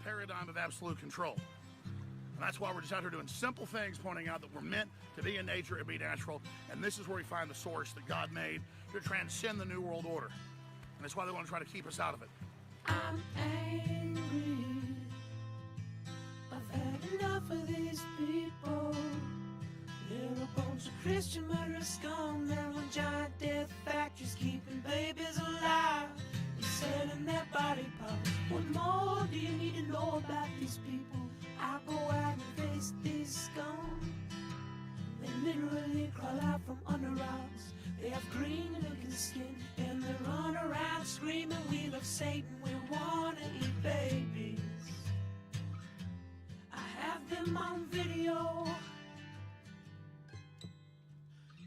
paradigm of absolute control. And that's why we're just out here doing simple things, pointing out that we're meant to be in nature and be natural. And this is where we find the source that God made to transcend the New World Order. And that's why they want to try to keep us out of it. I'm angry. I've had enough of these people. They're a bunch of Christian murderers, scum. They're on giant death factories, keeping babies alive and selling their body parts. What more do you need to know about these people? I go out and face these scum. They literally crawl out from under rocks. They have green-looking skin, and they run around screaming, "We love Satan, we wanna eat babies." I have them on video.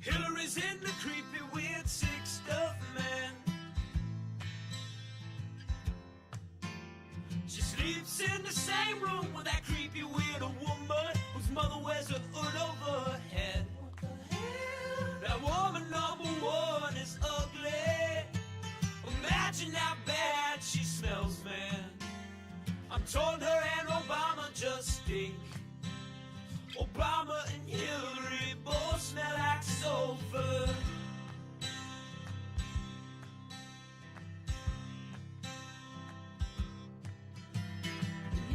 Hillary's in the creepy, weird, sick stuff, man. She sleeps in the same room with that creepy, weird woman whose mother wears a hood over her head. What the hell? That woman number one is ugly. Imagine how bad she smells, man. I'm told her and Obama just stink. Obama and Hillary both smell like sulfur.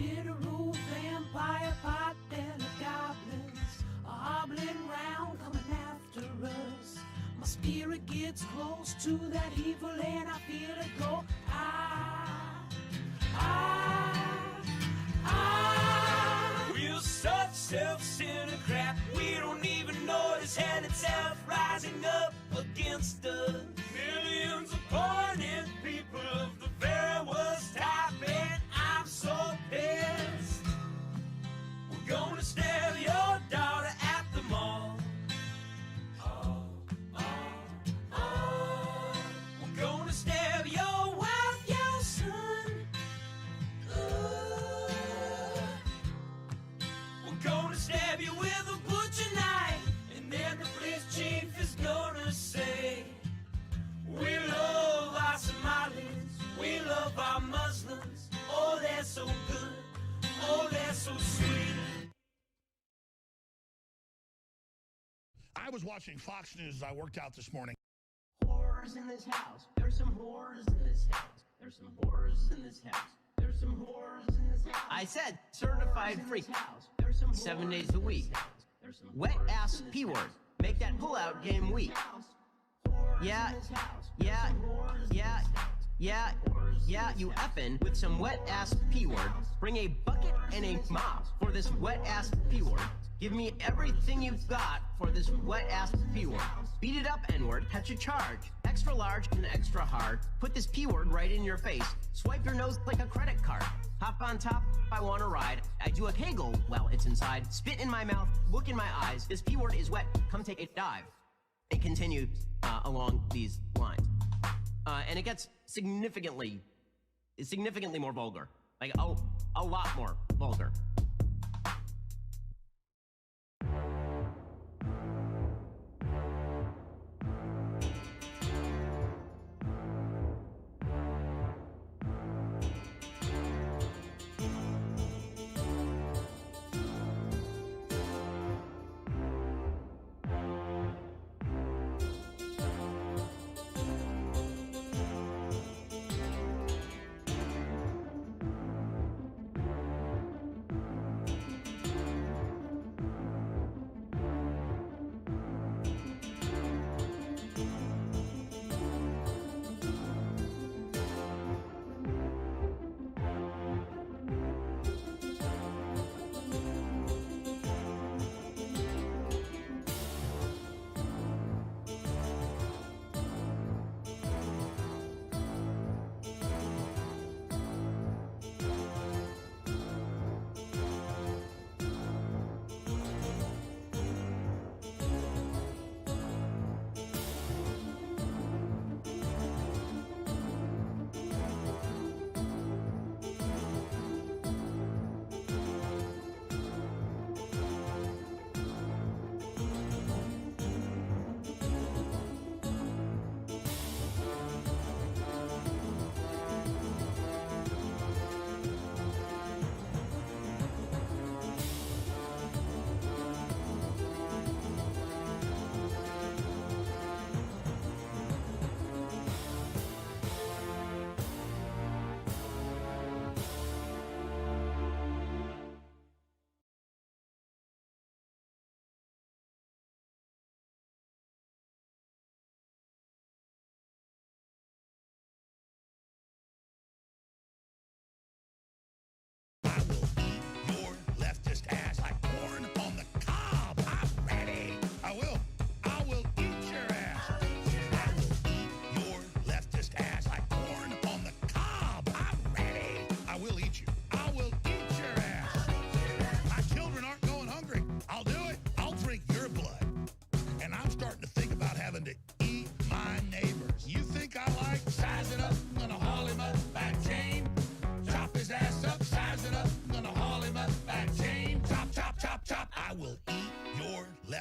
Literal vampire pot and the goblins are hobbling round, coming after us. My spirit gets close to that evil and I feel it go. We're such self-centered crap, we don't even notice hell itself rising up against us. Millions of pointed people of the very worst type, and I'm so pissed. We're gonna stab your daughter at the mall. We're gonna stab your wife, your son. We're gonna stab you with a butcher knife, and then the police chief is gonna say, "We love our Somalis, we love our Muslims. Oh, they're so good, oh, they're so sweet." I was watching Fox News as I worked out this morning. Whores in this house. There's some whores in this house. There's some whores in this house. There's some whores in this house. I said certified freak. 7 days a week. Wet ass P word. Make that pullout game weak. Yeah, you effin' with some wet ass P word. Bring a bucket and a mop for this wet ass P word. Give me everything you've got for this wet ass P word. Beat it up, N word, catch a charge. Extra large and extra hard. Put this P word right in your face. Swipe your nose like a credit card. Hop on top, I wanna ride. I do a kegel while it's inside. Spit in my mouth, look in my eyes. This P word is wet, come take a dive. It continues along these lines. And it gets significantly more vulgar. Like, a lot more vulgar.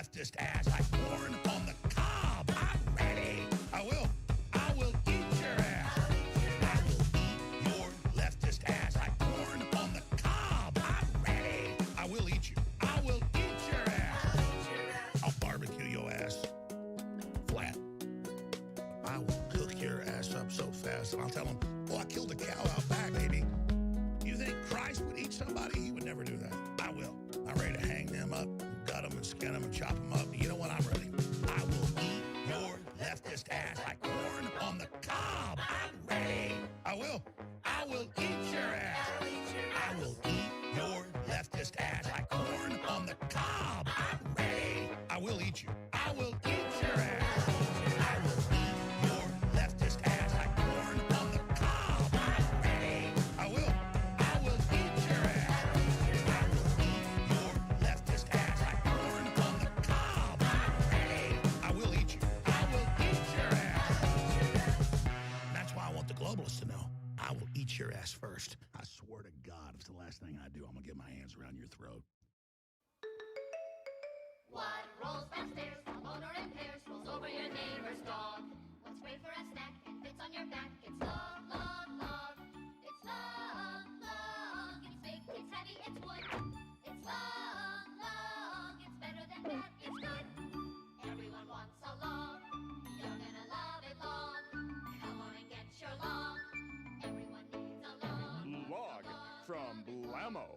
leftist ass like corn on the cob. I'm ready. I will eat your ass. I will eat your leftist ass like corn on the cob. I'm ready. I will eat you. I will eat your ass. I'll barbecue your ass flat. I will cook your ass up so fast, and I'll tell them, "Oh, I killed a cow out back, baby." You think Christ would eat somebody? He would never do that. I will. I'm ready to hang them up, gut them and skin them and chop them up. You know what? I'm ready. I will eat your leftist ass like corn on the cob. I'm ready. I will eat your ass. I will eat your leftist ass like corn on the cob. I'm ready. I will eat you. I will eat your ass. I will eat your leftist ass like corn on the cob. I'm ready. I will eat your ass. I will eat your leftist ass like corn on the cob. I'm ready. I will eat you. I will eat your ass. That's why I want the globalists to know. I will eat your ass first. I swear to God, if it's the last thing I do, I'm gonna get my hands around your throat. What rolls downstairs, a motor in pairs, rolls over your neighbor's dog? What's great for a snack and fits on your back? It's long, long, long. It's long, long. It's big, it's heavy, it's wood. It's long, long. It's better than that, it's good. Everyone wants a long. You're gonna love it long. Come on and get your long. Everyone needs a long. Log from Blammo.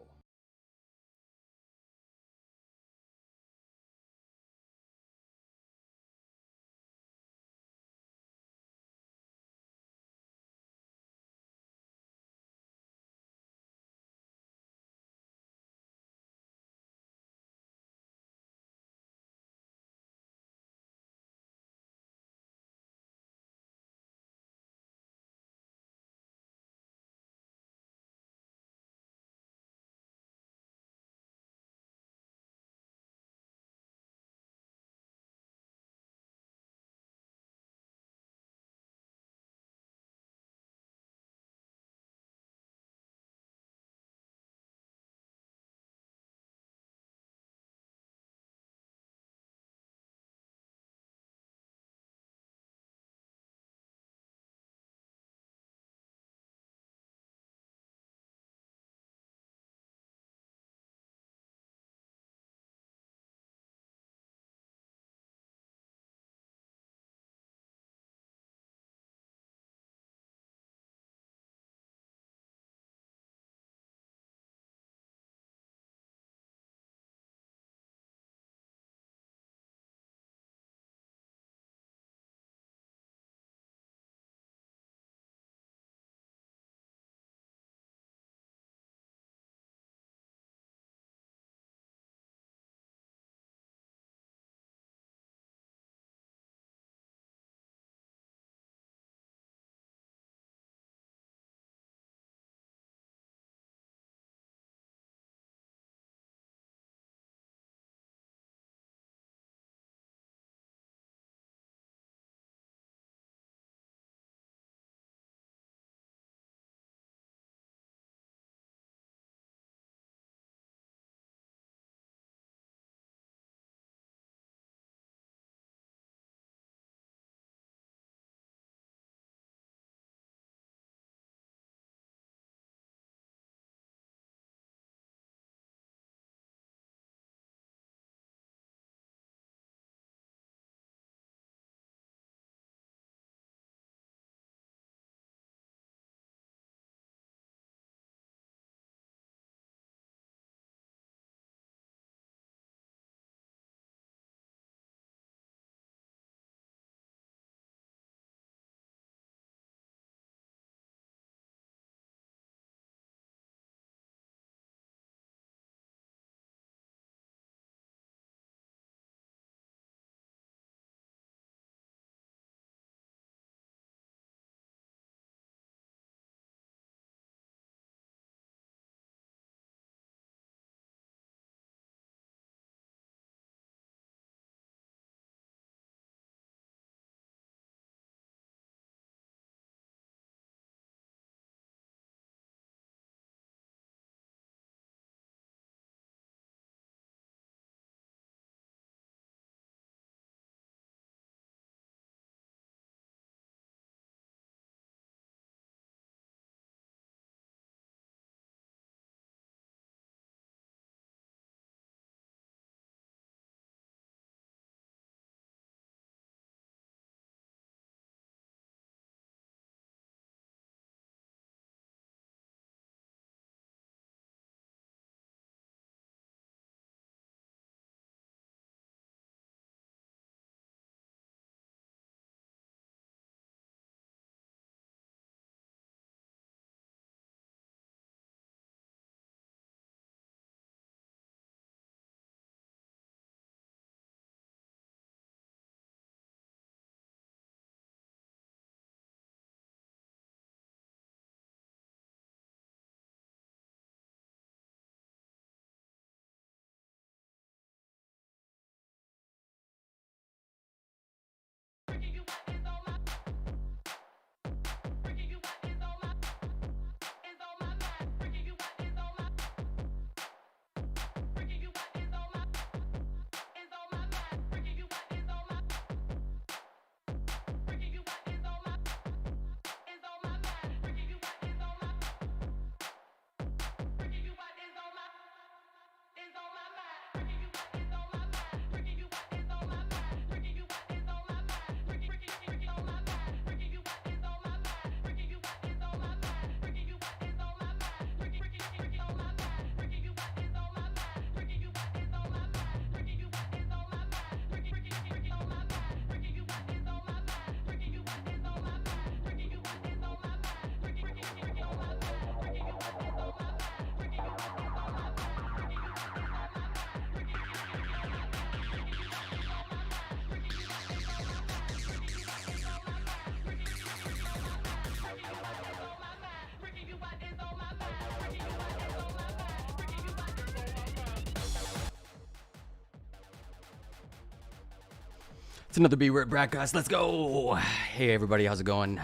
It's another B-Word broadcast. Let's go. Hey, everybody. How's it going?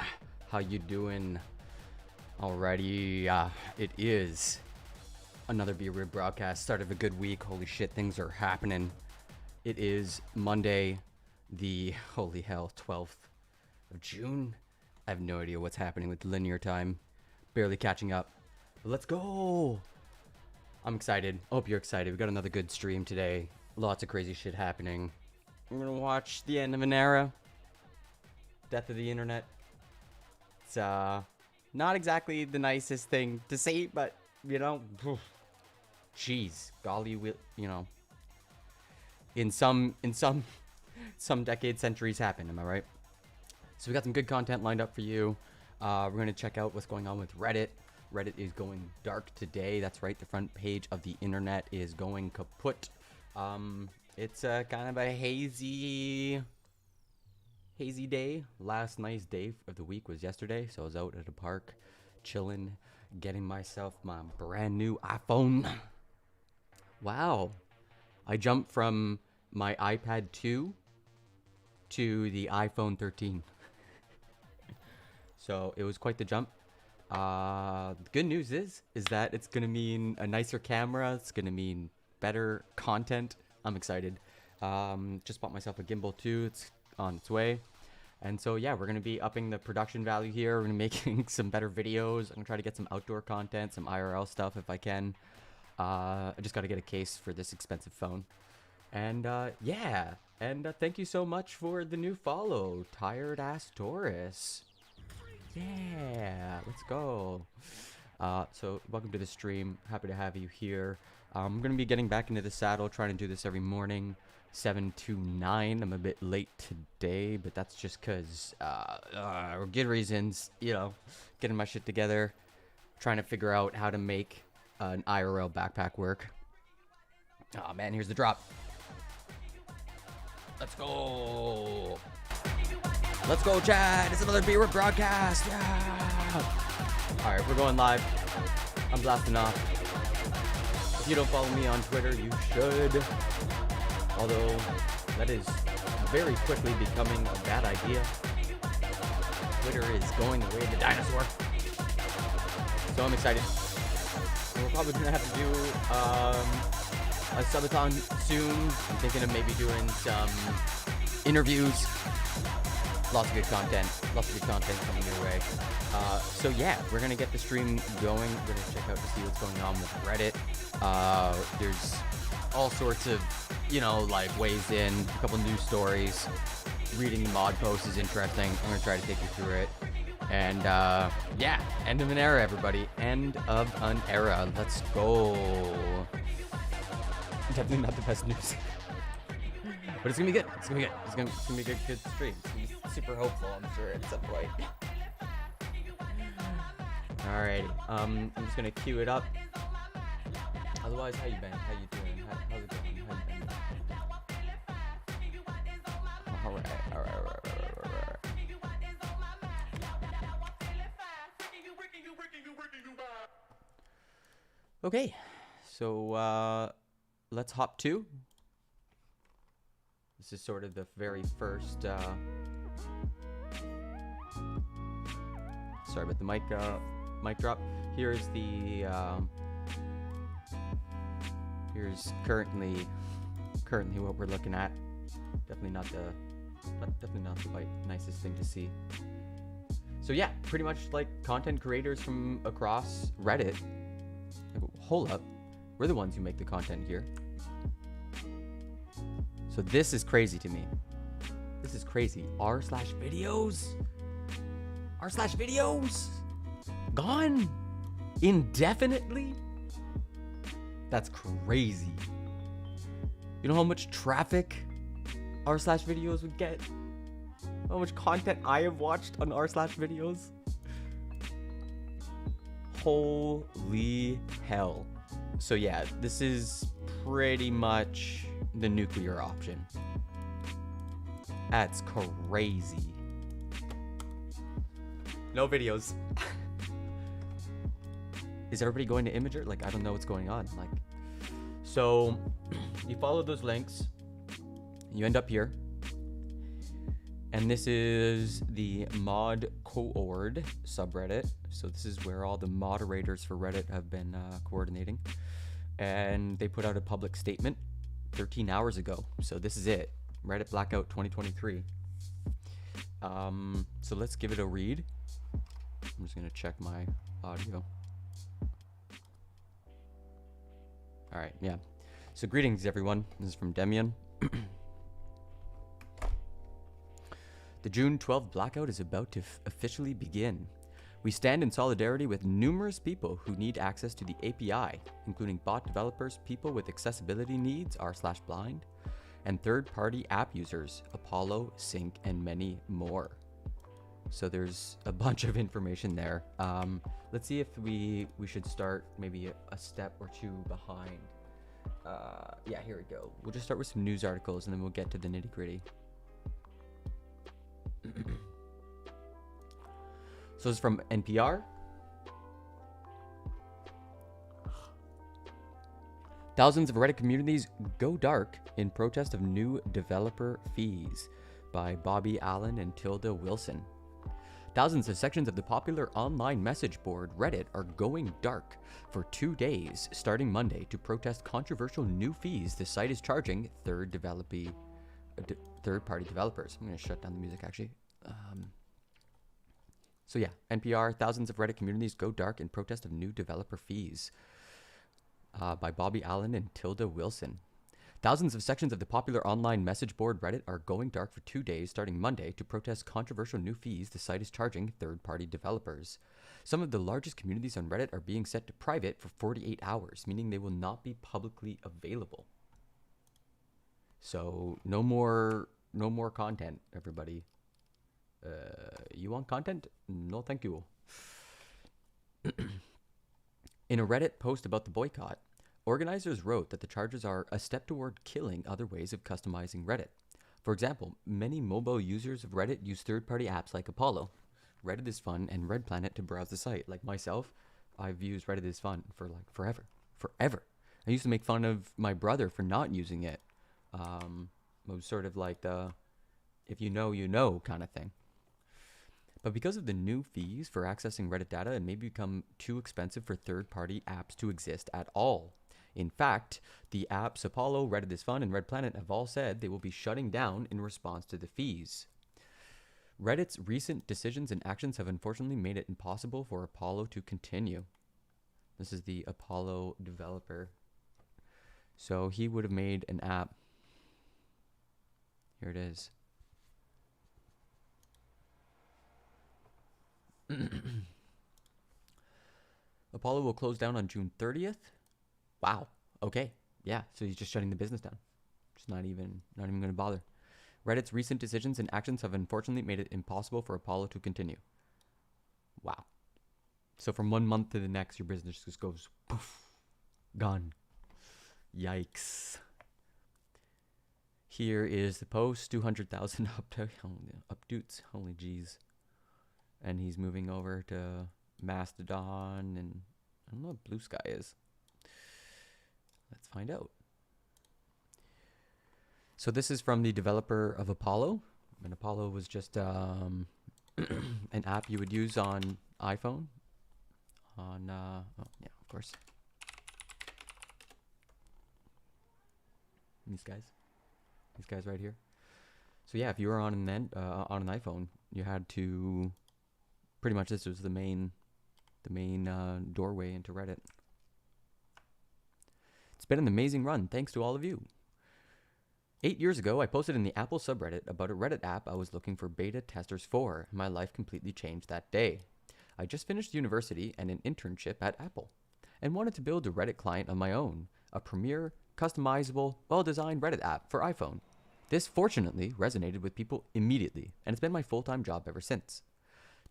How you doing? Alrighty. It is another B-Word broadcast. Start of a good week. Holy shit, things are happening. It is Monday, the, holy hell, 12th of June. I have no idea what's happening with linear time. Barely catching up. But let's go. I'm excited. I hope you're excited. We got another good stream today. Lots of crazy shit happening. We're gonna watch the end of an era. Death of the internet. It's not exactly the nicest thing to say, but you know, jeez, golly, you know, in some decades, centuries happen. Am I right? So we got some good content lined up for you. We're gonna check out what's going on with Reddit. Reddit is going dark today. That's right. The front page of the internet is going kaput. It's kind of a hazy day. Last nice day of the week was yesterday, so I was out at a park, chilling, getting myself my brand new iPhone. Wow, I jumped from my iPad 2 to the iPhone 13. So it was quite the jump. The good news is that it's gonna mean a nicer camera. It's gonna mean better content. I'm excited. Just bought myself a gimbal too. It's on its way. And so yeah, we're gonna be upping the production value here. We're gonna be making some better videos. I'm gonna try to get some outdoor content, some IRL stuff if I can. I just gotta get a case for this expensive phone. And yeah, and thank you so much for the new follow, Tired Ass Taurus. Yeah, let's go. So welcome to the stream. Happy to have you here. I'm going to be getting back into the saddle, trying to do this every morning, 7 to 9. I'm a bit late today, but that's just because, good reasons, you know, getting my shit together, trying to figure out how to make an IRL backpack work. Oh man, here's the drop. Let's go. Let's go, Chad. It's another B-Word broadcast. Yeah. All right, we're going live. I'm blasting off. If you don't follow me on Twitter, you should. Although, that is very quickly becoming a bad idea. Twitter is going the way of the dinosaur. So I'm excited. And we're probably going to have to do a subathon soon. I'm thinking of maybe doing some interviews. Lots of good content coming your way. So yeah, we're gonna get the stream going. We're gonna check out to see what's going on with Reddit. There's all sorts of, you know, like ways in, a couple news stories. Reading the mod post is interesting. I'm gonna try to take you through it. And yeah, end of an era, everybody. End of an era. Let's go. Definitely not the best news. But it's gonna be good. It's gonna be good. It's gonna be a good stream. It's gonna be super hopeful, I'm sure, at some point. Alrighty. I'm just gonna queue it up. Otherwise, how you been? How you doing? How's it going? How you been? Alright. Okay. So let's hop to. This is sort of the very first, sorry about the mic drop. Here's the, here's currently what we're looking at. Definitely not the nicest thing to see. So yeah, pretty much like content creators from across Reddit. Hold up, we're the ones who make the content here. So this is crazy to me. This is crazy. r/videos? r/videos? Gone? Indefinitely? That's crazy. You know how much traffic r/videos would get? How much content I have watched on r/videos? Holy hell. So yeah, this is pretty much the nuclear option. That's crazy. No videos. Is everybody going to Imager? Like, I don't know what's going on. Like, so you follow those links, you end up here, And this is the mod coord subreddit. So this is where all the moderators for Reddit have been coordinating. And they put out a public statement 13 hours ago. So this is it. Reddit Blackout 2023. So let's give it a read. I'm just going to check my audio. All right, yeah. So greetings, everyone. This is from Demian. The June 12th blackout is about to officially begin. We stand in solidarity with numerous people who need access to the API, including bot developers, people with accessibility needs, r/blind, and third-party app users, Apollo, Sync, and many more. So there's a bunch of information there. Let's see if we should start maybe a step or two behind. Yeah, here we go. We'll just start with some news articles and then we'll get to the nitty-gritty. So this is from NPR. Thousands of Reddit communities go dark in protest of new developer fees by Bobby Allen and Tilda Wilson. Thousands of sections of the popular online message board Reddit are going dark for 2 days starting Monday to protest controversial new fees the site is charging third-party developers. I'm going to shut down the music actually. So yeah, NPR, thousands of Reddit communities go dark in protest of new developer fees by Bobby Allen and Tilda Wilson. Thousands of sections of the popular online message board Reddit are going dark for 2 days starting Monday to protest controversial new fees the site is charging third-party developers. Some of the largest communities on Reddit are being set to private for 48 hours, meaning they will not be publicly available. So no more content, everybody. You want content? No, thank you. In a Reddit post about the boycott, organizers wrote that the charges are a step toward killing other ways of customizing Reddit. For example, many mobile users of Reddit use third-party apps like Apollo, Reddit is Fun, and Red Planet to browse the site. Like myself, I've used Reddit is Fun for like forever. I used to make fun of my brother for not using it. It was sort of like the if you know, you know kind of thing. But because of the new fees for accessing Reddit data, it may become too expensive for third-party apps to exist at all. In fact, the apps Apollo, Reddit is Fun, and Red Planet have all said they will be shutting down in response to the fees. Reddit's recent decisions and actions have unfortunately made it impossible for Apollo to continue. This is the Apollo developer. So he would have made an app. Here it is. Apollo will close down on June 30th. Wow. Okay. Yeah. So he's just shutting the business down. Just not even going to bother. Reddit's recent decisions and actions have unfortunately made it impossible for Apollo to continue. Wow. So from 1 month to the next, your business just goes poof, gone. Yikes. Here is the post. 200,000 updates. Holy jeez. And he's moving over to Mastodon, and I don't know what Blue Sky is. Let's find out. So this is from the developer of Apollo. And Apollo was just an app you would use on iPhone. Oh yeah, of course. These guys right here. So yeah, if you were on an iPhone, you had to pretty much this was the main doorway into Reddit. It's been an amazing run, thanks to all of you. 8 years ago, I posted in the Apple subreddit about a Reddit app I was looking for beta testers for. My life completely changed that day. I just finished university and an internship at Apple, and wanted to build a Reddit client on my own, a premier, customizable, well-designed Reddit app for iPhone. This fortunately resonated with people immediately, and it's been my full-time job ever since.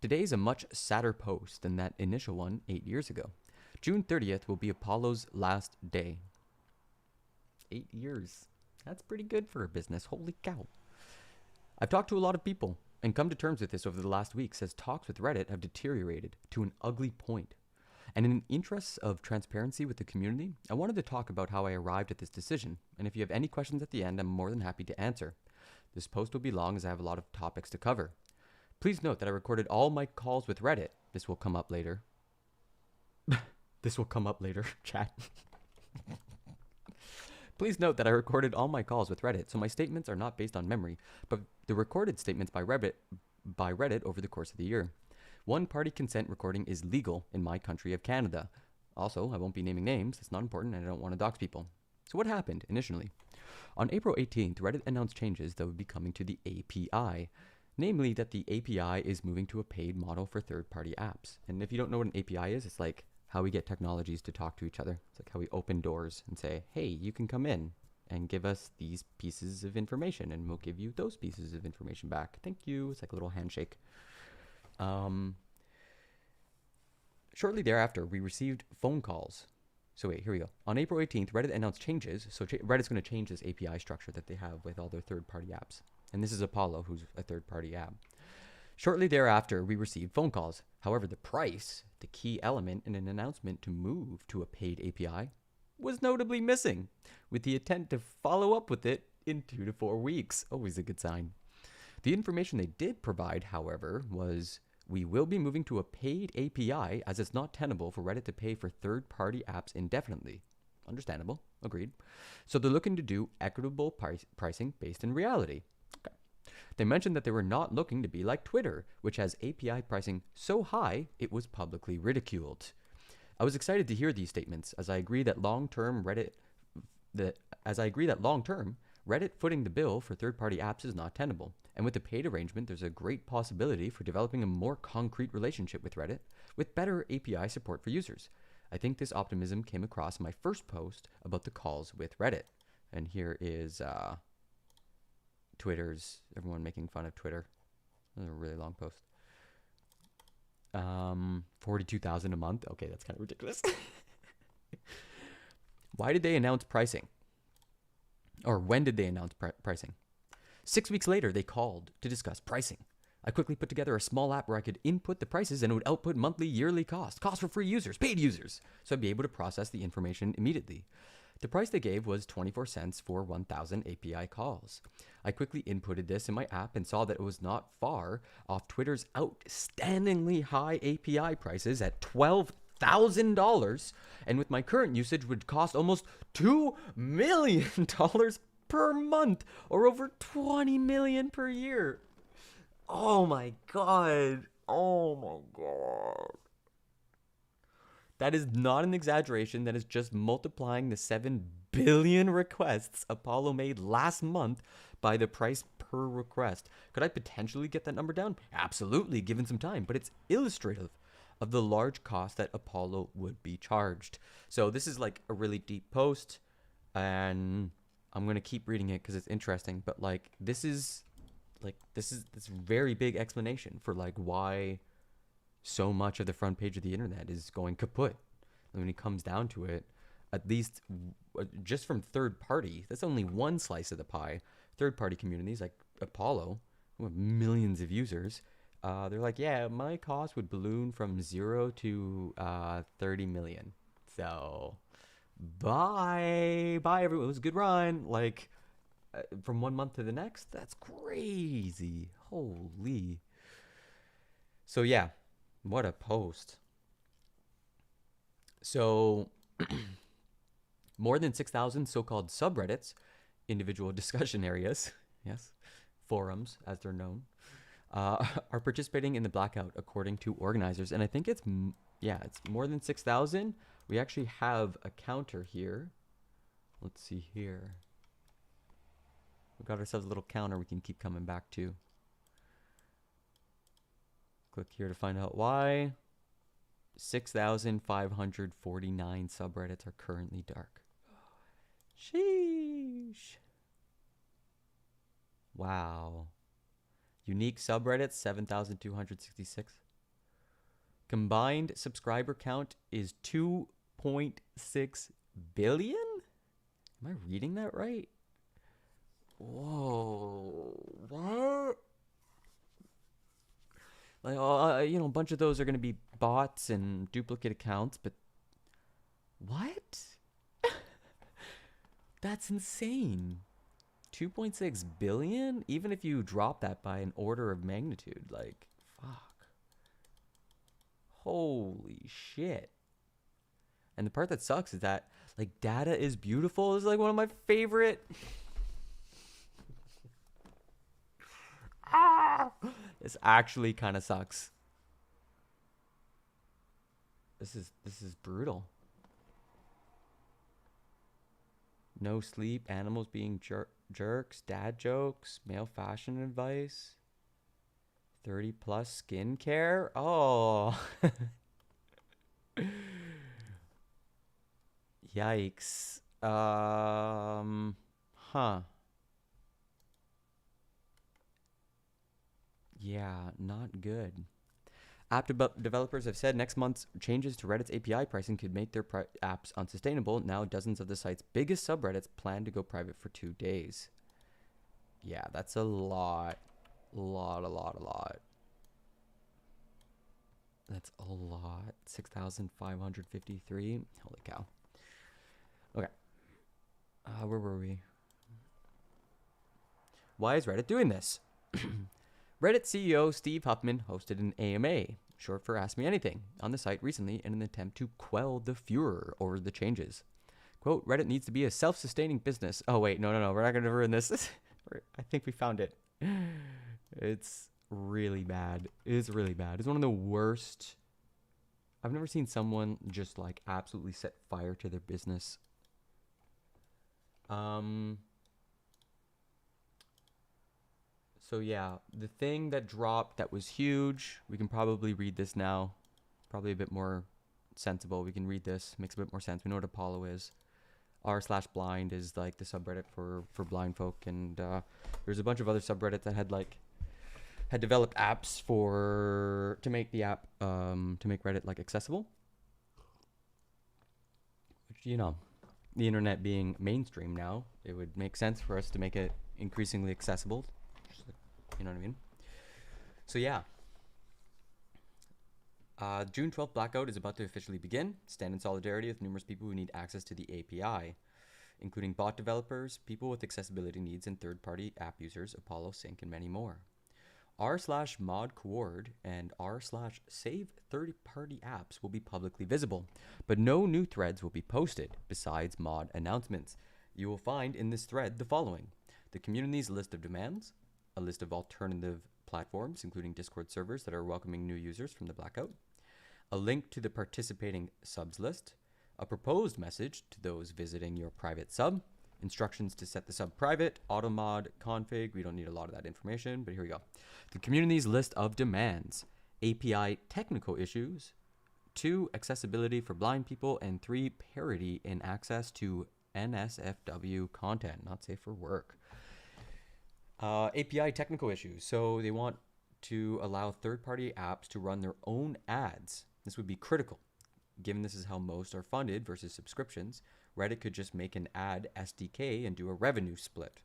Today's a much sadder post than that initial one 8 years ago. June 30th will be Apollo's last day. 8 years. That's pretty good for a business. Holy cow. I've talked to a lot of people and come to terms with this over the last weeks as talks with Reddit have deteriorated to an ugly point. And in the interests of transparency with the community, I wanted to talk about how I arrived at this decision. And if you have any questions at the end, I'm more than happy to answer. This post will be long as I have a lot of topics to cover. Please note that I recorded all my calls with Reddit. This will come up later. This will come up later, chat. Please note that I recorded all my calls with Reddit, so my statements are not based on memory, but the recorded statements by Reddit over the course of the year. One-party consent recording is legal in my country of Canada. Also, I won't be naming names. It's not important, and I don't want to dox people. So what happened initially? On April 18th, Reddit announced changes that would be coming to the API. Namely, that the API is moving to a paid model for third-party apps. And if you don't know what an API is, it's like how we get technologies to talk to each other. It's like how we open doors and say, hey, you can come in and give us these pieces of information, and we'll give you those pieces of information back. Thank you. It's like a little handshake. Shortly thereafter, we received phone calls. So wait, here we go. On April 18th, Reddit announced changes. So Reddit's going to change this API structure that they have with all their third-party apps. And this is Apollo, who's a third-party app. Shortly thereafter, we received phone calls. However, the price, the key element in an announcement to move to a paid API, was notably missing, with the intent to follow up with it in 2 to 4 weeks. Always a good sign. The information they did provide, however, was we will be moving to a paid API as it's not tenable for Reddit to pay for third-party apps indefinitely. Understandable. Agreed. So they're looking to do equitable pricing based in reality. Okay. They mentioned that they were not looking to be like Twitter, which has API pricing so high it was publicly ridiculed. I was excited to hear these statements as I agree that long-term Reddit footing the bill for third-party apps is not tenable. And with the paid arrangement, there's a great possibility for developing a more concrete relationship with Reddit with better API support for users. I think this optimism came across in my first post about the calls with Reddit. And here is Twitter's, everyone making fun of Twitter. This is a really long post. 42,000 a month. Okay, that's kind of ridiculous. Why did they announce pricing? Or when did they announce pricing? 6 weeks later, they called to discuss pricing. I quickly put together a small app where I could input the prices and it would output monthly, yearly costs for free users, paid users, so I'd be able to process the information immediately. The price they gave was 24 cents for 1,000 API calls. I quickly inputted this in my app and saw that it was not far off Twitter's outstandingly high API prices at $12,000, and with my current usage would cost almost $2 million per month, or over 20 million per year. Oh my god. Oh my god. That is not an exaggeration. That is just multiplying the 7 billion requests Apollo made last month by the price per request. Could I potentially get that number down? Absolutely, given some time, but it's illustrative of the large cost that Apollo would be charged. So this is like a really deep post, and I'm going to keep reading it because it's interesting, but like this is very big explanation for like why so much of the front page of the internet is going kaput. And when it comes down to it, at least just from third party, that's only one slice of the pie. Third party communities like Apollo, who have millions of users, they're like, yeah, my cost would balloon from 0 to 30 million. So bye everyone. It was a good run. Like from 1 month to the next, that's crazy. Holy. So yeah, what a post. So more than 6,000 so-called subreddits, individual discussion areas, yes, forums as they're known, are participating in the blackout according to organizers. And I think it's more than 6,000. We actually have a counter here. Let's see here. We got ourselves a little counter we can keep coming back to. Click here to find out why. 6,549 subreddits are currently dark. Sheesh. Wow. Unique subreddits, 7,266. Combined subscriber count is 2.6 billion? Am I reading that right? Whoa. What? Like, a bunch of those are going to be bots and duplicate accounts, but what? That's insane. 2.6 billion? Even if you drop that by an order of magnitude, like, fuck. Holy shit. And the part that sucks is that, like, data is beautiful is like one of my favorite. This actually kind of sucks. This is brutal. No sleep, animals being jerks, dad jokes, male fashion advice, 30 plus skincare. Oh. Yikes. Huh. Yeah, not good. App developers have said next month's changes to Reddit's API pricing could make their apps unsustainable. Now, dozens of the site's biggest subreddits plan to go private for 2 days. Yeah, that's a lot. A lot. That's a lot. 6,553. Holy cow. Okay. Where were we? Why is Reddit doing this? Reddit CEO Steve Huffman hosted an AMA, short for Ask Me Anything, on the site recently in an attempt to quell the furor over the changes. Quote, Reddit needs to be a self-sustaining business. Oh, wait, no. We're not going to ruin this. I think we found it. It's really bad. It is really bad. It's one of the worst. I've never seen someone just, like, absolutely set fire to their business. So yeah, the thing that dropped that was huge, we can probably read this now. Probably a bit more sensible. We can read this, makes a bit more sense. We know what Apollo is. r/blind is like the subreddit for blind folk, and there's a bunch of other subreddits that had developed apps to make the app to make Reddit like accessible. Which, you know, the internet being mainstream now, it would make sense for us to make it increasingly accessible. You know what I mean? So yeah. June 12th blackout is about to officially begin. Stand in solidarity with numerous people who need access to the API, including bot developers, people with accessibility needs, and third-party app users, Apollo Sync, and many more. r/modcoord and r/save third-party apps will be publicly visible, but no new threads will be posted besides mod announcements. You will find in this thread the following: the community's list of demands, a list of alternative platforms, including Discord servers that are welcoming new users from the blackout, a link to the participating subs list, a proposed message to those visiting your private sub, instructions to set the sub private, automod config. We don't need a lot of that information, but here we go. The community's list of demands, API technical issues, 2, accessibility for blind people, and 3, parity in access to NSFW content, not safe for work. API technical issues. So they want to allow third-party apps to run their own ads. This would be critical, given this is how most are funded versus subscriptions. Reddit could just make an ad SDK and do a revenue split.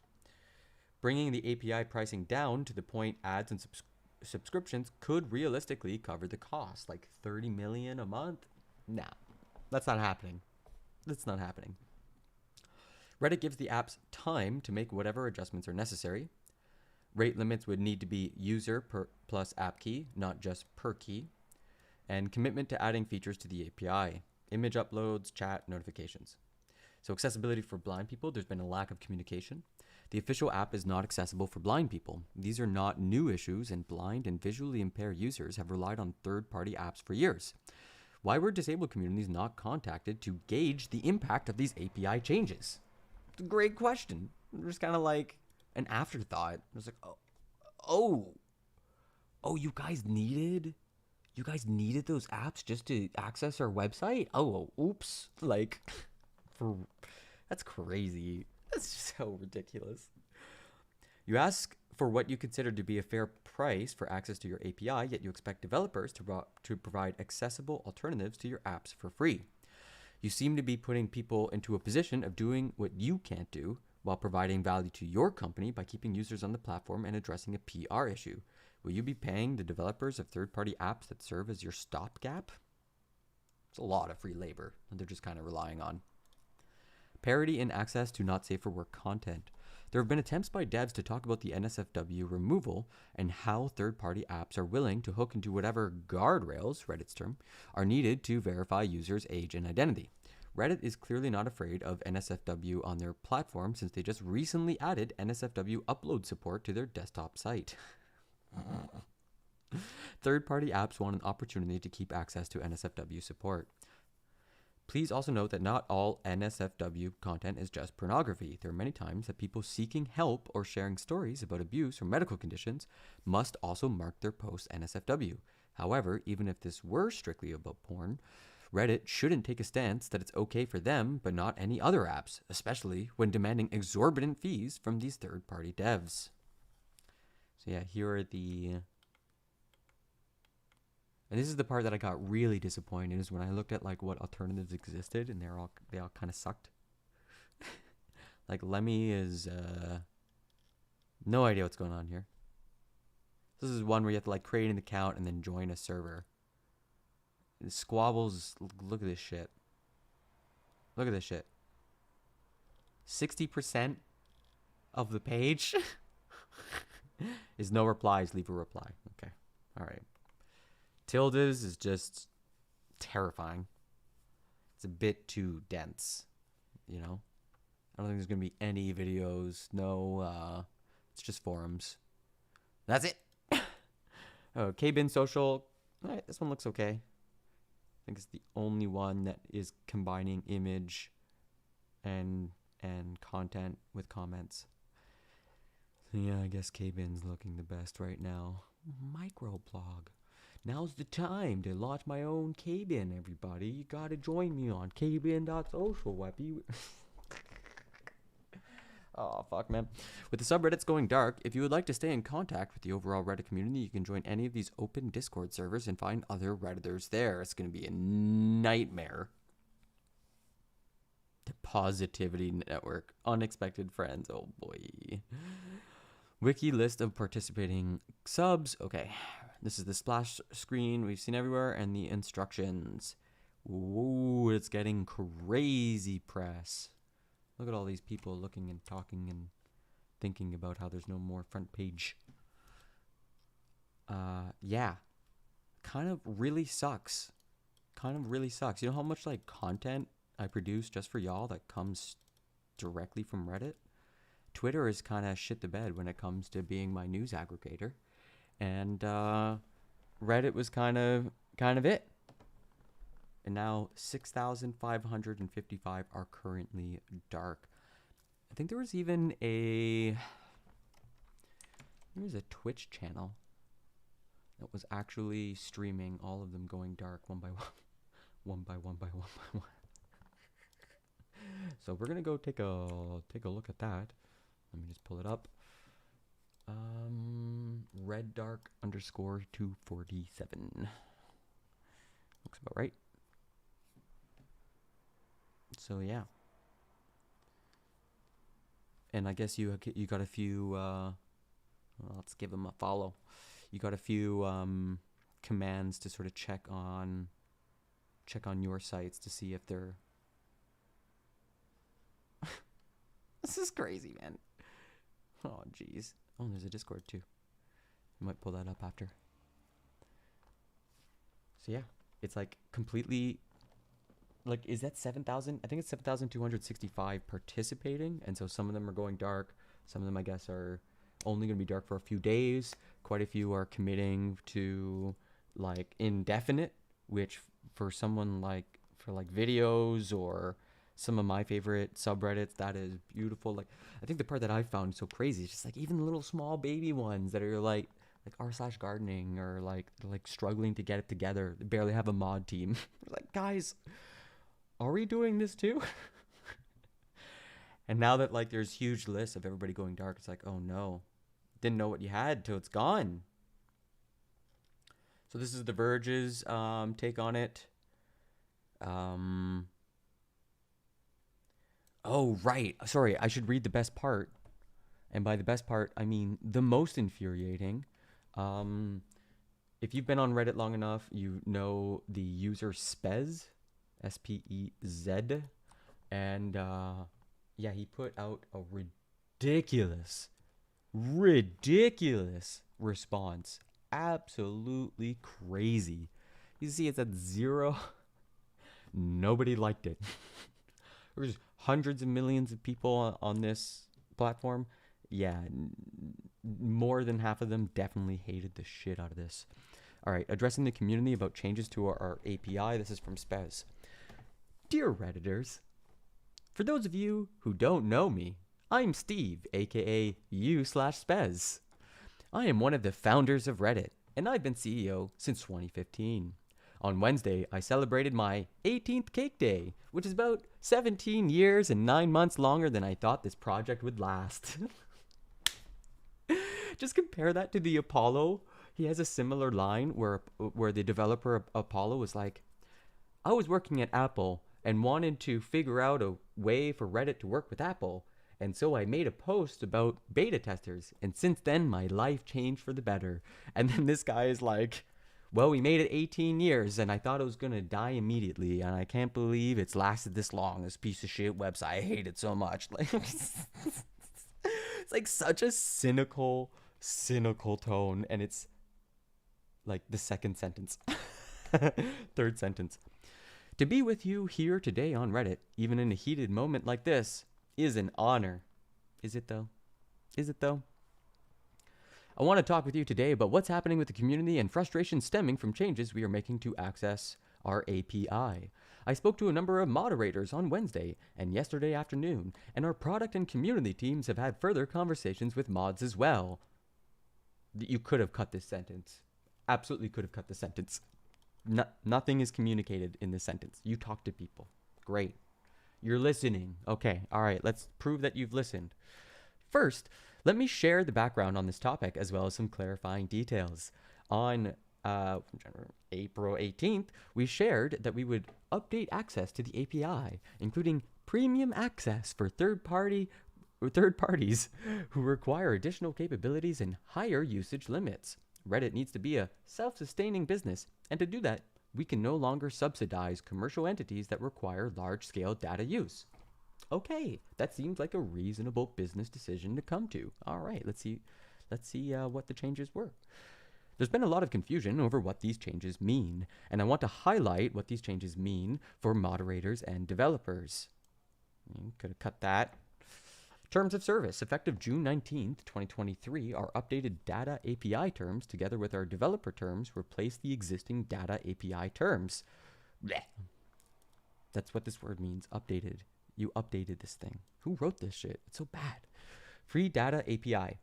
Bringing the API pricing down to the point ads and subscriptions could realistically cover the cost, like 30 million a month. Nah, that's not happening. That's not happening. Reddit gives the apps time to make whatever adjustments are necessary. Rate limits would need to be user plus app key, not just per key. And commitment to adding features to the API, image uploads, chat, notifications. So accessibility for blind people, there's been a lack of communication. The official app is not accessible for blind people. These are not new issues, and blind and visually impaired users have relied on third-party apps for years. Why were disabled communities not contacted to gauge the impact of these API changes? It's a great question. Just kind of like an afterthought. It's like, oh, you guys needed those apps just to access our website? Oh, oops. Like, that's crazy. That's just so ridiculous. You ask for what you consider to be a fair price for access to your API, yet you expect developers to provide accessible alternatives to your apps for free. You seem to be putting people into a position of doing what you can't do while providing value to your company by keeping users on the platform and addressing a PR issue. Will you be paying the developers of third-party apps that serve as your stopgap? It's a lot of free labor that they're just kind of relying on. Parity in access to not safe for work content. There have been attempts by devs to talk about the NSFW removal and how third-party apps are willing to hook into whatever guardrails, Reddit's term, are needed to verify users' age and identity. Reddit is clearly not afraid of NSFW on their platform since they just recently added NSFW upload support to their desktop site. Third-party apps want an opportunity to keep access to NSFW support. Please also note that not all NSFW content is just pornography. There are many times that people seeking help or sharing stories about abuse or medical conditions must also mark their posts NSFW. However, even if this were strictly about porn, Reddit shouldn't take a stance that it's okay for them but not any other apps, especially when demanding exorbitant fees from these third-party devs. So yeah, here are the... And this is the part that I got really disappointed, is when I looked at like what alternatives existed, and they all kind of sucked. Like Lemmy is no idea what's going on here. This is one where you have to like create an account and then join a server. And Squabbles, look at this shit. Look at this shit. 60% of the page is no replies, leave a reply. Okay. All right. Tildes is just terrifying. It's a bit too dense, you know? I don't think there's going to be any videos. No, it's just forums. That's it. Oh, K-Bin Social. All right, this one looks okay. I think it's the only one that is combining image and content with comments. So yeah, I guess K-Bin's looking the best right now. Microblog. Now's the time to launch my own K-Bin, everybody. You gotta join me on kbin.social, weppy. Oh, fuck, man. With the subreddits going dark, if you would like to stay in contact with the overall Reddit community, you can join any of these open Discord servers and find other Redditors there. It's gonna be a nightmare. The Positivity Network. Unexpected friends. Oh, boy. Wiki list of participating subs. Okay. This is the splash screen we've seen everywhere and the instructions. Ooh, it's getting crazy press. Look at all these people looking and talking and thinking about how there's no more front page. Yeah. Kind of really sucks. You know how much like content I produce just for y'all that comes directly from Reddit? Twitter is kind of shit the bed when it comes to being my news aggregator. And Reddit was kind of it. And now 6,555 are currently dark. I think there was even a Twitch channel that was actually streaming all of them going dark one by one. So we're gonna go take a look at that. Let me just pull it up. reddark_247. Looks about right. So yeah. And I guess you got a few well, let's give them a follow. You got a few commands to sort of check on your sites to see if they're This is crazy, man. Oh, jeez. Oh, there's a Discord, too. I might pull that up after. So, yeah. It's, like, completely... Like, is that 7,000? I think it's 7,265 participating. And so some of them are going dark. Some of them, I guess, are only going to be dark for a few days. Quite a few are committing to, like, indefinite. Which, for someone, like, for, like, videos or... some of my favorite subreddits, that is beautiful. Like, I think the part that I found so crazy is just like even the little small baby ones that are like r/gardening or like struggling to get it together. They barely have a mod team. Like, guys, are we doing this too? And now that like there's huge lists of everybody going dark, it's like, oh no, didn't know what you had till it's gone. So this is The Verge's take on it. Oh, right. Sorry, I should read the best part. And by the best part, I mean the most infuriating. If you've been on Reddit long enough, you know the user Spez, S-P-E-Z. And, yeah, he put out a ridiculous response. Absolutely crazy. You see, it's at 0. Nobody liked it. There's hundreds of millions of people on this platform. Yeah, more than half of them definitely hated the shit out of this. All right, addressing the community about changes to our API. This is from Spez. Dear Redditors, for those of you who don't know me, I'm Steve, aka u/Spez. I am one of the founders of Reddit, and I've been CEO since 2015. On Wednesday, I celebrated my 18th cake day, which is about 17 years and 9 months longer than I thought this project would last. Just compare that to the Apollo. He has a similar line where the developer Apollo was like, I was working at Apple and wanted to figure out a way for Reddit to work with Apple. And so I made a post about beta testers. And since then, my life changed for the better. And then this guy is like, well, we made it 18 years and I thought it was going to die immediately. And I can't believe it's lasted this long. This piece of shit website. I hate it so much. Like, it's like such a cynical tone. And it's like the second sentence. Third sentence. To be with you here today on Reddit, even in a heated moment like this, is an honor. Is it though? Is it though? I want to talk with you today about what's happening with the community and frustration stemming from changes we are making to access our API. I spoke to a number of moderators on Wednesday and yesterday afternoon, and our product and community teams have had further conversations with mods as well. You could have cut this sentence. Absolutely could have cut the sentence. Nothing is communicated in this sentence. You talk to people. Great. You're listening. Okay. All right. Let's prove that you've listened. First, let me share the background on this topic as well as some clarifying details. On April 18th, we shared that we would update access to the API, including premium access for third parties who require additional capabilities and higher usage limits. Reddit needs to be a self-sustaining business, and to do that, we can no longer subsidize commercial entities that require large-scale data use. Okay, that seems like a reasonable business decision to come to. All right, let's see what the changes were. There's been a lot of confusion over what these changes mean, and I want to highlight what these changes mean for moderators and developers. Could have cut that. Terms of service, effective June 19th, 2023, our updated data API terms, together with our developer terms, replace the existing data API terms. Blech. That's what this word means, updated. You updated this thing. Who wrote this shit? It's so bad. Free data API.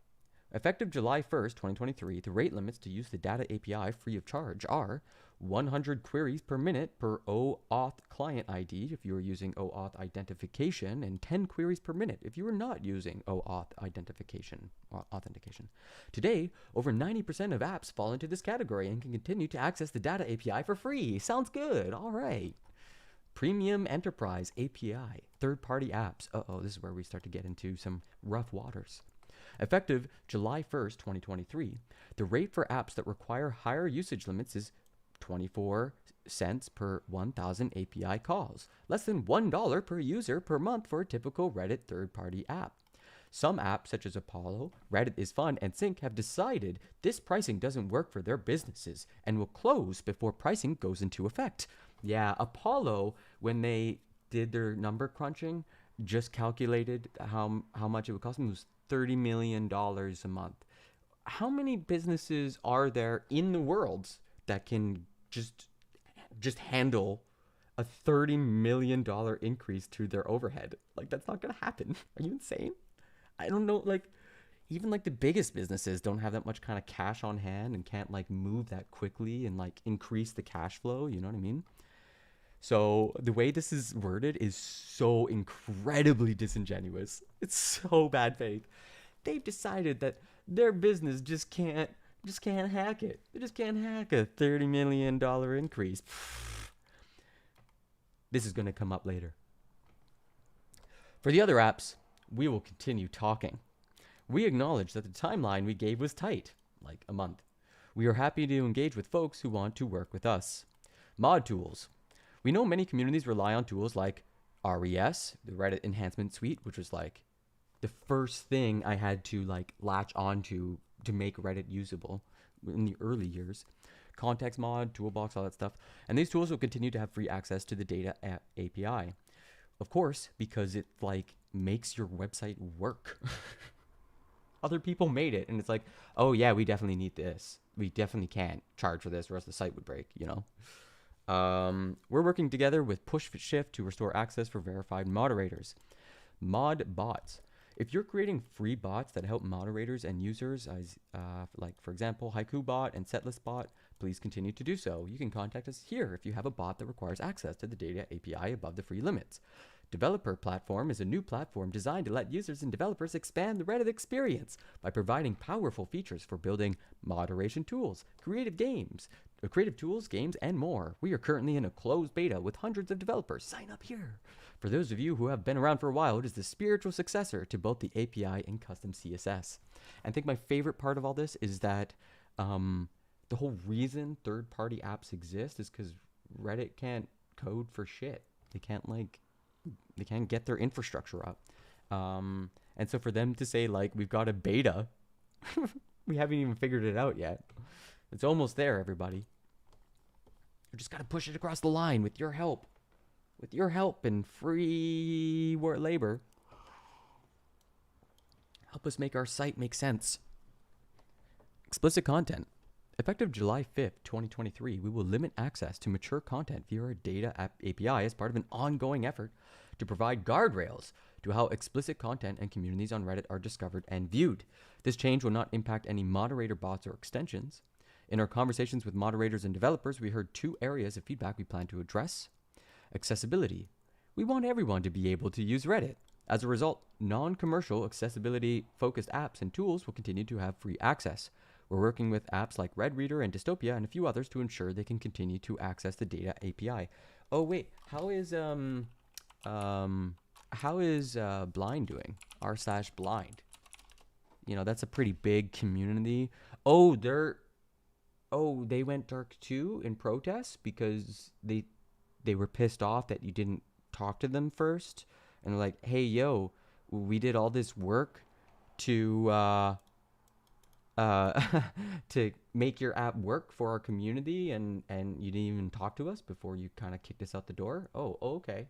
Effective July 1st, 2023, the rate limits to use the data API free of charge are 100 queries per minute per OAuth client ID if you are using OAuth identification, and 10 queries per minute if you are not using OAuth identification or authentication. Today, over 90% of apps fall into this category and can continue to access the data API for free. Sounds good. All right. Premium Enterprise API, third-party apps. This is where we start to get into some rough waters. Effective July 1st, 2023, the rate for apps that require higher usage limits is 24 cents per 1,000 API calls, less than $1 per user per month for a typical Reddit third-party app. Some apps, such as Apollo, Reddit is Fun, and Sync, have decided this pricing doesn't work for their businesses and will close before pricing goes into effect. Yeah, Apollo, when they did their number crunching, just calculated how much it would cost them. It was $30 million a month. How many businesses are there in the world that can just handle a $30 million increase to their overhead? Like, that's not gonna happen. Are you insane? I don't know, like, even like the biggest businesses don't have that much kind of cash on hand and can't like move that quickly and like increase the cash flow, you know what I mean? So the way this is worded is so incredibly disingenuous. It's so bad faith. They've decided that their business just can't hack it. They just can't hack a $30 million increase. This is going to come up later. For the other apps, we will continue talking. We acknowledge that the timeline we gave was tight, like a month. We are happy to engage with folks who want to work with us. Mod tools. We know many communities rely on tools like RES, the Reddit Enhancement Suite, which was like the first thing I had to like latch onto to make Reddit usable in the early years. Context mod, toolbox, all that stuff. And these tools will continue to have free access to the data API. Of course, because it like makes your website work. Other people made it, and it's like, oh yeah, we definitely need this. We definitely can't charge for this, or else the site would break, you know? We're working together with PushShift to restore access for verified moderators. Mod bots. If you're creating free bots that help moderators and users, as like for example, Haiku bot and Setlist bot, please continue to do so. You can contact us here if you have a bot that requires access to the data API above the free limits. Developer Platform is a new platform designed to let users and developers expand the Reddit experience by providing powerful features for building moderation tools, creative tools, games, and more. We are currently in a closed beta with hundreds of developers. Sign up here. For those of you who have been around for a while, it is the spiritual successor to both the API and custom CSS. And I think my favorite part of all this is that the whole reason third-party apps exist is because Reddit can't code for shit. They can't get their infrastructure up. And so for them to say, like, we've got a beta, we haven't even figured it out yet. It's almost there, everybody. You just got to push it across the line with your help. With your help and free labor. Help us make our site make sense. Explicit content. Effective July 5th, 2023, we will limit access to mature content via our data API as part of an ongoing effort to provide guardrails to how explicit content and communities on Reddit are discovered and viewed. This change will not impact any moderator bots or extensions. In our conversations with moderators and developers, we heard 2 areas of feedback we plan to address. Accessibility. We want everyone to be able to use Reddit. As a result, non-commercial accessibility-focused apps and tools will continue to have free access. We're working with apps like RedReader and Dystopia and a few others to ensure they can continue to access the data API. Oh wait, how is Blind doing? r/blind. You know, that's a pretty big community. Oh, they went dark too in protest because they were pissed off that you didn't talk to them first, and they're like, hey yo, we did all this work to to make your app work for our community, and you didn't even talk to us before you kind of kicked us out the door. Oh, okay.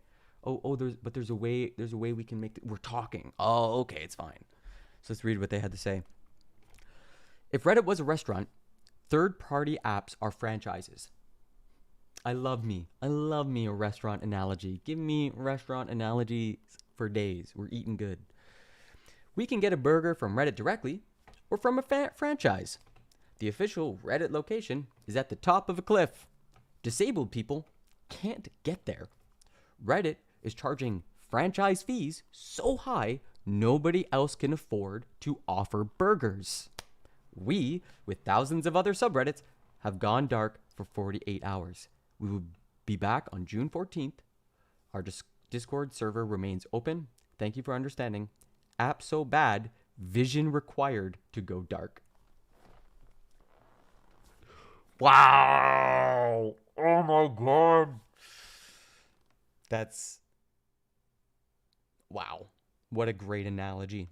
There's a way we can make we're talking. Oh, okay, it's fine. So let's read what they had to say. If Reddit was a restaurant, third-party apps are franchises. I love me a restaurant analogy. Give me restaurant analogies for days. We're eating good. We can get a burger from Reddit directly or from a franchise. The official Reddit location is at the top of a cliff. Disabled people can't get there. Reddit is charging franchise fees so high nobody else can afford to offer burgers. We, with thousands of other subreddits, have gone dark for 48 hours. We will be back on June 14th. Our Discord server remains open. Thank you for understanding. App so bad, vision required to go dark. Wow! Oh my god! That's... wow. What a great analogy.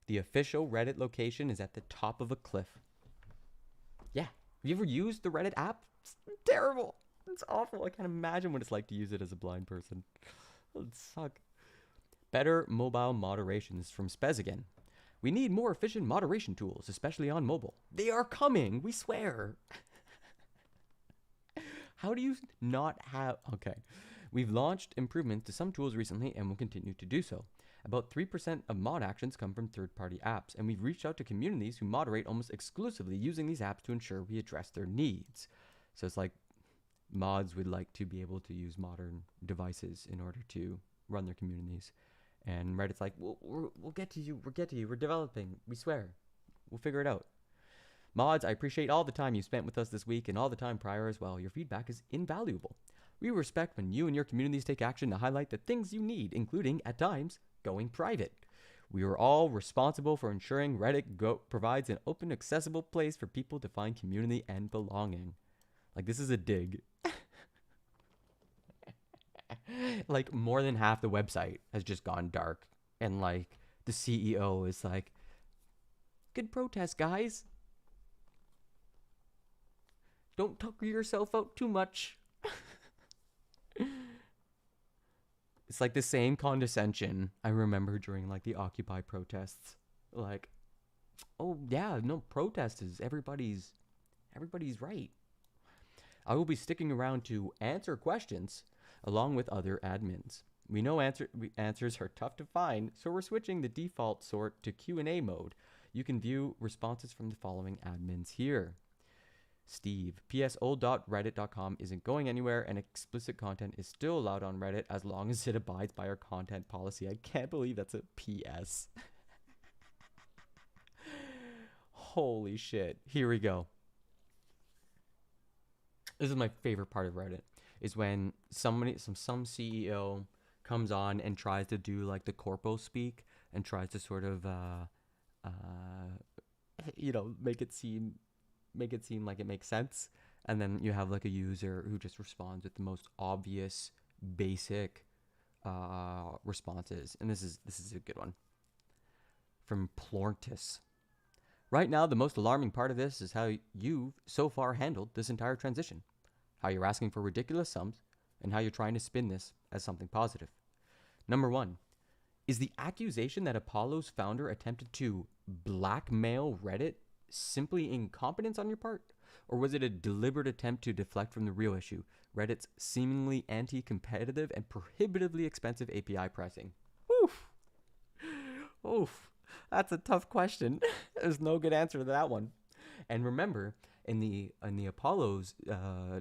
The official Reddit location is at the top of a cliff. Yeah. Have you ever used the Reddit app? It's terrible. It's awful. I can't imagine what it's like to use it as a blind person. It would suck. Better mobile moderations from Spez again. We need more efficient moderation tools, especially on mobile. They are coming, we swear. How do you not have... okay. We've launched improvements to some tools recently and will continue to do so. About 3% of mod actions come from third-party apps, and we've reached out to communities who moderate almost exclusively using these apps to ensure we address their needs. So it's like mods would like to be able to use modern devices in order to run their communities. And Reddit's like, we'll get to you, we're developing, we swear. We'll figure it out. Mods, I appreciate all the time you spent with us this week and all the time prior as well. Your feedback is invaluable. We respect when you and your communities take action to highlight the things you need, including, at times, going private. We are all responsible for ensuring Reddit provides an open, accessible place for people to find community and belonging. Like, this is a dig. Like, more than half the website has just gone dark. And, like, the CEO is like, good protest, guys. Don't tucker yourself out too much. It's like the same condescension I remember during like the Occupy protests. Like, oh yeah, no, protest is everybody's right. I will be sticking around to answer questions along with other admins. We know answers are tough to find, so we're switching the default sort to Q&A mode. You can view responses from the following admins here. Steve, PS old.reddit.com isn't going anywhere and explicit content is still allowed on Reddit as long as it abides by our content policy. I can't believe that's a PS. Holy shit. Here we go. This is my favorite part of Reddit, is when some CEO comes on and tries to do like the corpo speak and tries to sort of make it seem like it makes sense, and then you have like a user who just responds with the most obvious basic responses. And this is a good one from Plortis. Right now, the most alarming part of this is how you've so far handled this entire transition, how you're asking for ridiculous sums, and how you're trying to spin this as something positive. Number one, is the accusation that Apollo's founder attempted to blackmail Reddit simply incompetence on your part? Or was it a deliberate attempt to deflect from the real issue, Reddit's seemingly anti-competitive and prohibitively expensive API pricing? Oof. Oof. That's a tough question. There's no good answer to that one. And remember, in the Apollo's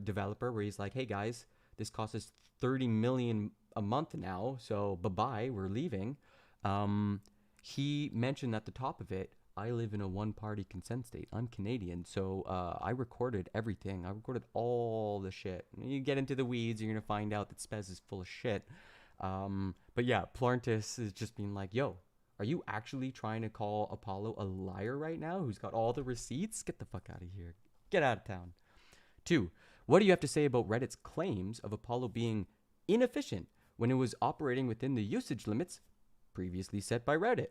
developer, where he's like, hey guys, this costs us $30 million a month now, so bye-bye, we're leaving. He mentioned at the top of it, I live in a one-party consent state. I'm Canadian, so I recorded everything. I recorded all the shit. You get into the weeds, you're going to find out that Spez is full of shit. But yeah, Plortis is just being like, yo, are you actually trying to call Apollo a liar right now who's got all the receipts? Get the fuck out of here. Get out of town. 2, what do you have to say about Reddit's claims of Apollo being inefficient when it was operating within the usage limits previously set by Reddit?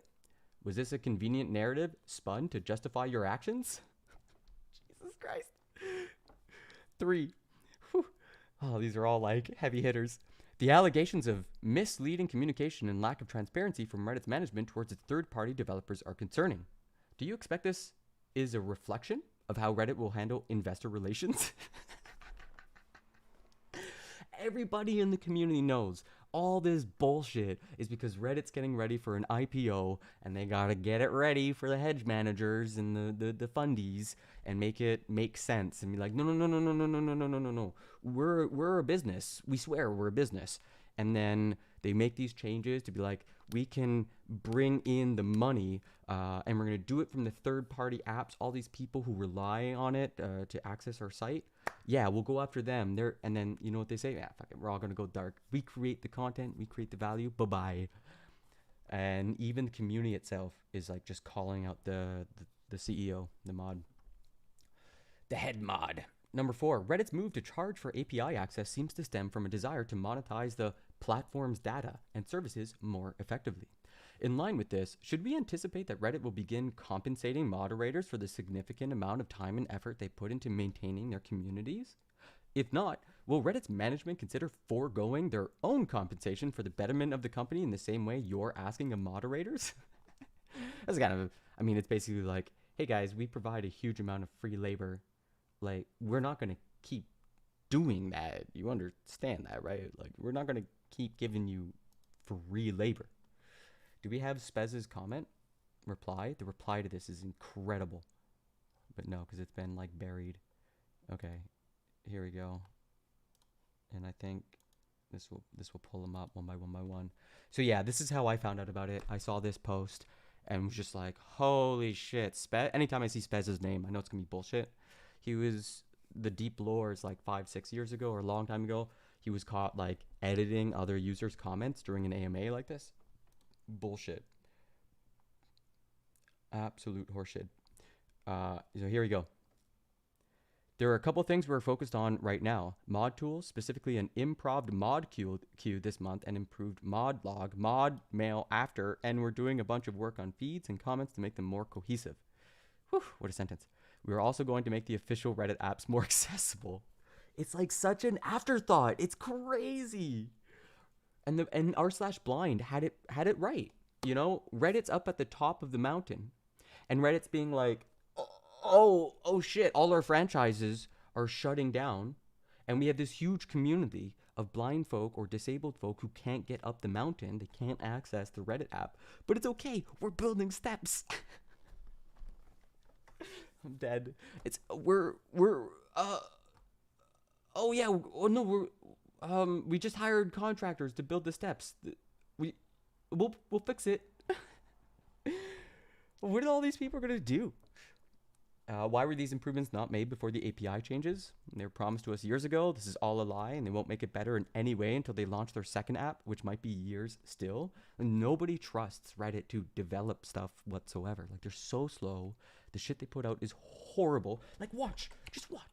Was this a convenient narrative spun to justify your actions? Jesus Christ. 3. Whew. Oh, these are all like heavy hitters. The allegations of misleading communication and lack of transparency from Reddit's management towards its third-party developers are concerning. Do you expect this is a reflection of how Reddit will handle investor relations? Everybody in the community knows all this bullshit is because Reddit's getting ready for an IPO and they gotta get it ready for the hedge managers and the fundies and make it make sense and be like, no. We're a business. We swear we're a business. And then they make these changes to be like, we can bring in the money and we're gonna do it from the third-party apps, all these people who rely on it to access our site. Yeah, we'll go after them. And then you know what they say? Yeah, fuck it, we're all gonna go dark. We create the content, we create the value. Bye-bye. And even the community itself is like just calling out the CEO, the mod, the head mod. Number 4, Reddit's move to charge for API access seems to stem from a desire to monetize the platform's data and services more effectively. In line with this, should we anticipate that Reddit will begin compensating moderators for the significant amount of time and effort they put into maintaining their communities? If not, will Reddit's management consider foregoing their own compensation for the betterment of the company in the same way you're asking of moderators? That's kind of, I mean, it's basically like, hey guys, we provide a huge amount of free labor. Like, we're not going to keep doing that. You understand that, right? Like, we're not going to keep giving you free labor. Do we have Spez's reply? The reply to this is incredible. But no, because it's been like buried. Okay, here we go. And I think this will pull them up one by one. So yeah, this is how I found out about it. I saw this post and was just like, holy shit. Spez. Anytime I see Spez's name, I know it's gonna be bullshit. He was the deep lores like 5-6 years ago or a long time ago. He was caught like editing other users' comments during an AMA like this. Bullshit. Absolute horseshit. So here we go. There are a couple things we're focused on right now. Mod tools, specifically an improved mod queue this month, and improved mod log, mod mail after, and we're doing a bunch of work on feeds and comments to make them more cohesive. Whew, what a sentence. We're also going to make the official Reddit apps more accessible. It's like such an afterthought. It's crazy. And r/blind had it right. You know, Reddit's up at the top of the mountain, and Reddit's being like, oh shit, all our franchises are shutting down, and we have this huge community of blind folk or disabled folk who can't get up the mountain. They can't access the Reddit app, but it's okay. We're building steps. I'm dead. We just hired contractors to build the steps. We'll fix it. What are all these people gonna do? Why were these improvements not made before the API changes? They were promised to us years ago. This is all a lie, and they won't make it better in any way until they launch their second app, which might be years still. And nobody trusts Reddit to develop stuff whatsoever. Like, they're so slow. The shit they put out is horrible. Like, just watch.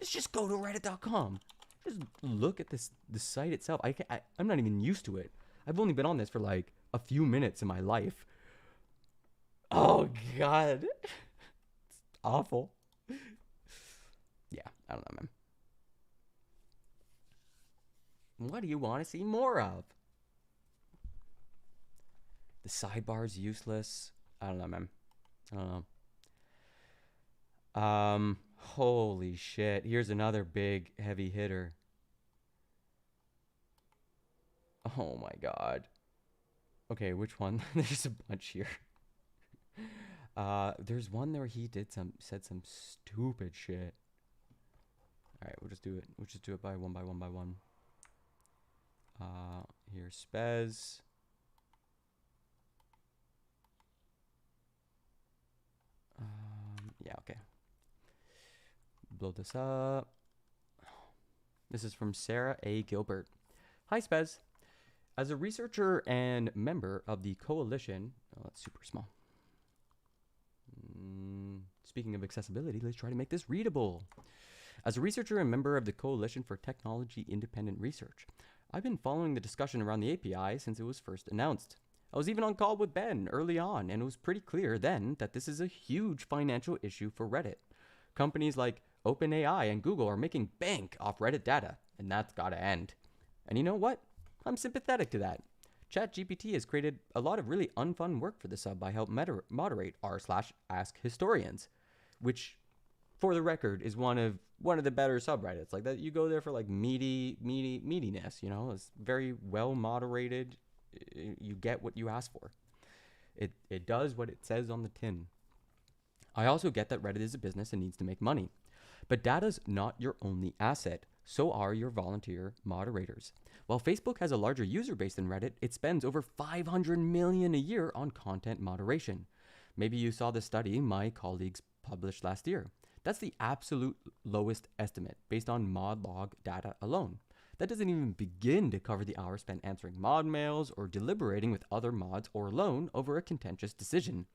Let's just go to reddit.com. Just look at the site itself. I'm not even used to it. I've only been on this for like a few minutes in my life. Oh, God. Awful. Yeah, I don't know, man. What do you want to see more of? The sidebar's useless. I don't know, man. I don't know. Holy shit. Here's another big heavy hitter. Oh my god. Okay, which one? There's a bunch here. There's one where he said some stupid shit. All right, we'll just do it. We'll just do it by one. Here's Spez. Yeah, okay. Blow this up. This is from Sarah A. Gilbert. Hi, Spez. As a researcher and member of the coalition, that's super small. Speaking of accessibility, let's try to make this readable. As a researcher and member of the Coalition for Technology Independent Research, I've been following the discussion around the API since it was first announced. I was even on call with Ben early on, and it was pretty clear then that this is a huge financial issue for Reddit. Companies like OpenAI and Google are making bank off Reddit data, and that's gotta end. And you know what? I'm sympathetic to that. ChatGPT has created a lot of really unfun work for the sub by help moderate r/askhistorians, which, for the record, is one of the better subreddits. Like that, you go there for like meatiness. You know, it's very well moderated. You get what you ask for. It does what it says on the tin. I also get that Reddit is a business and needs to make money, but data's not your only asset. So are your volunteer moderators. While Facebook has a larger user base than Reddit, it spends over $500 million a year on content moderation. Maybe you saw the study my colleagues published last year. That's the absolute lowest estimate based on mod log data alone. That doesn't even begin to cover the hours spent answering mod mails or deliberating with other mods or alone over a contentious decision.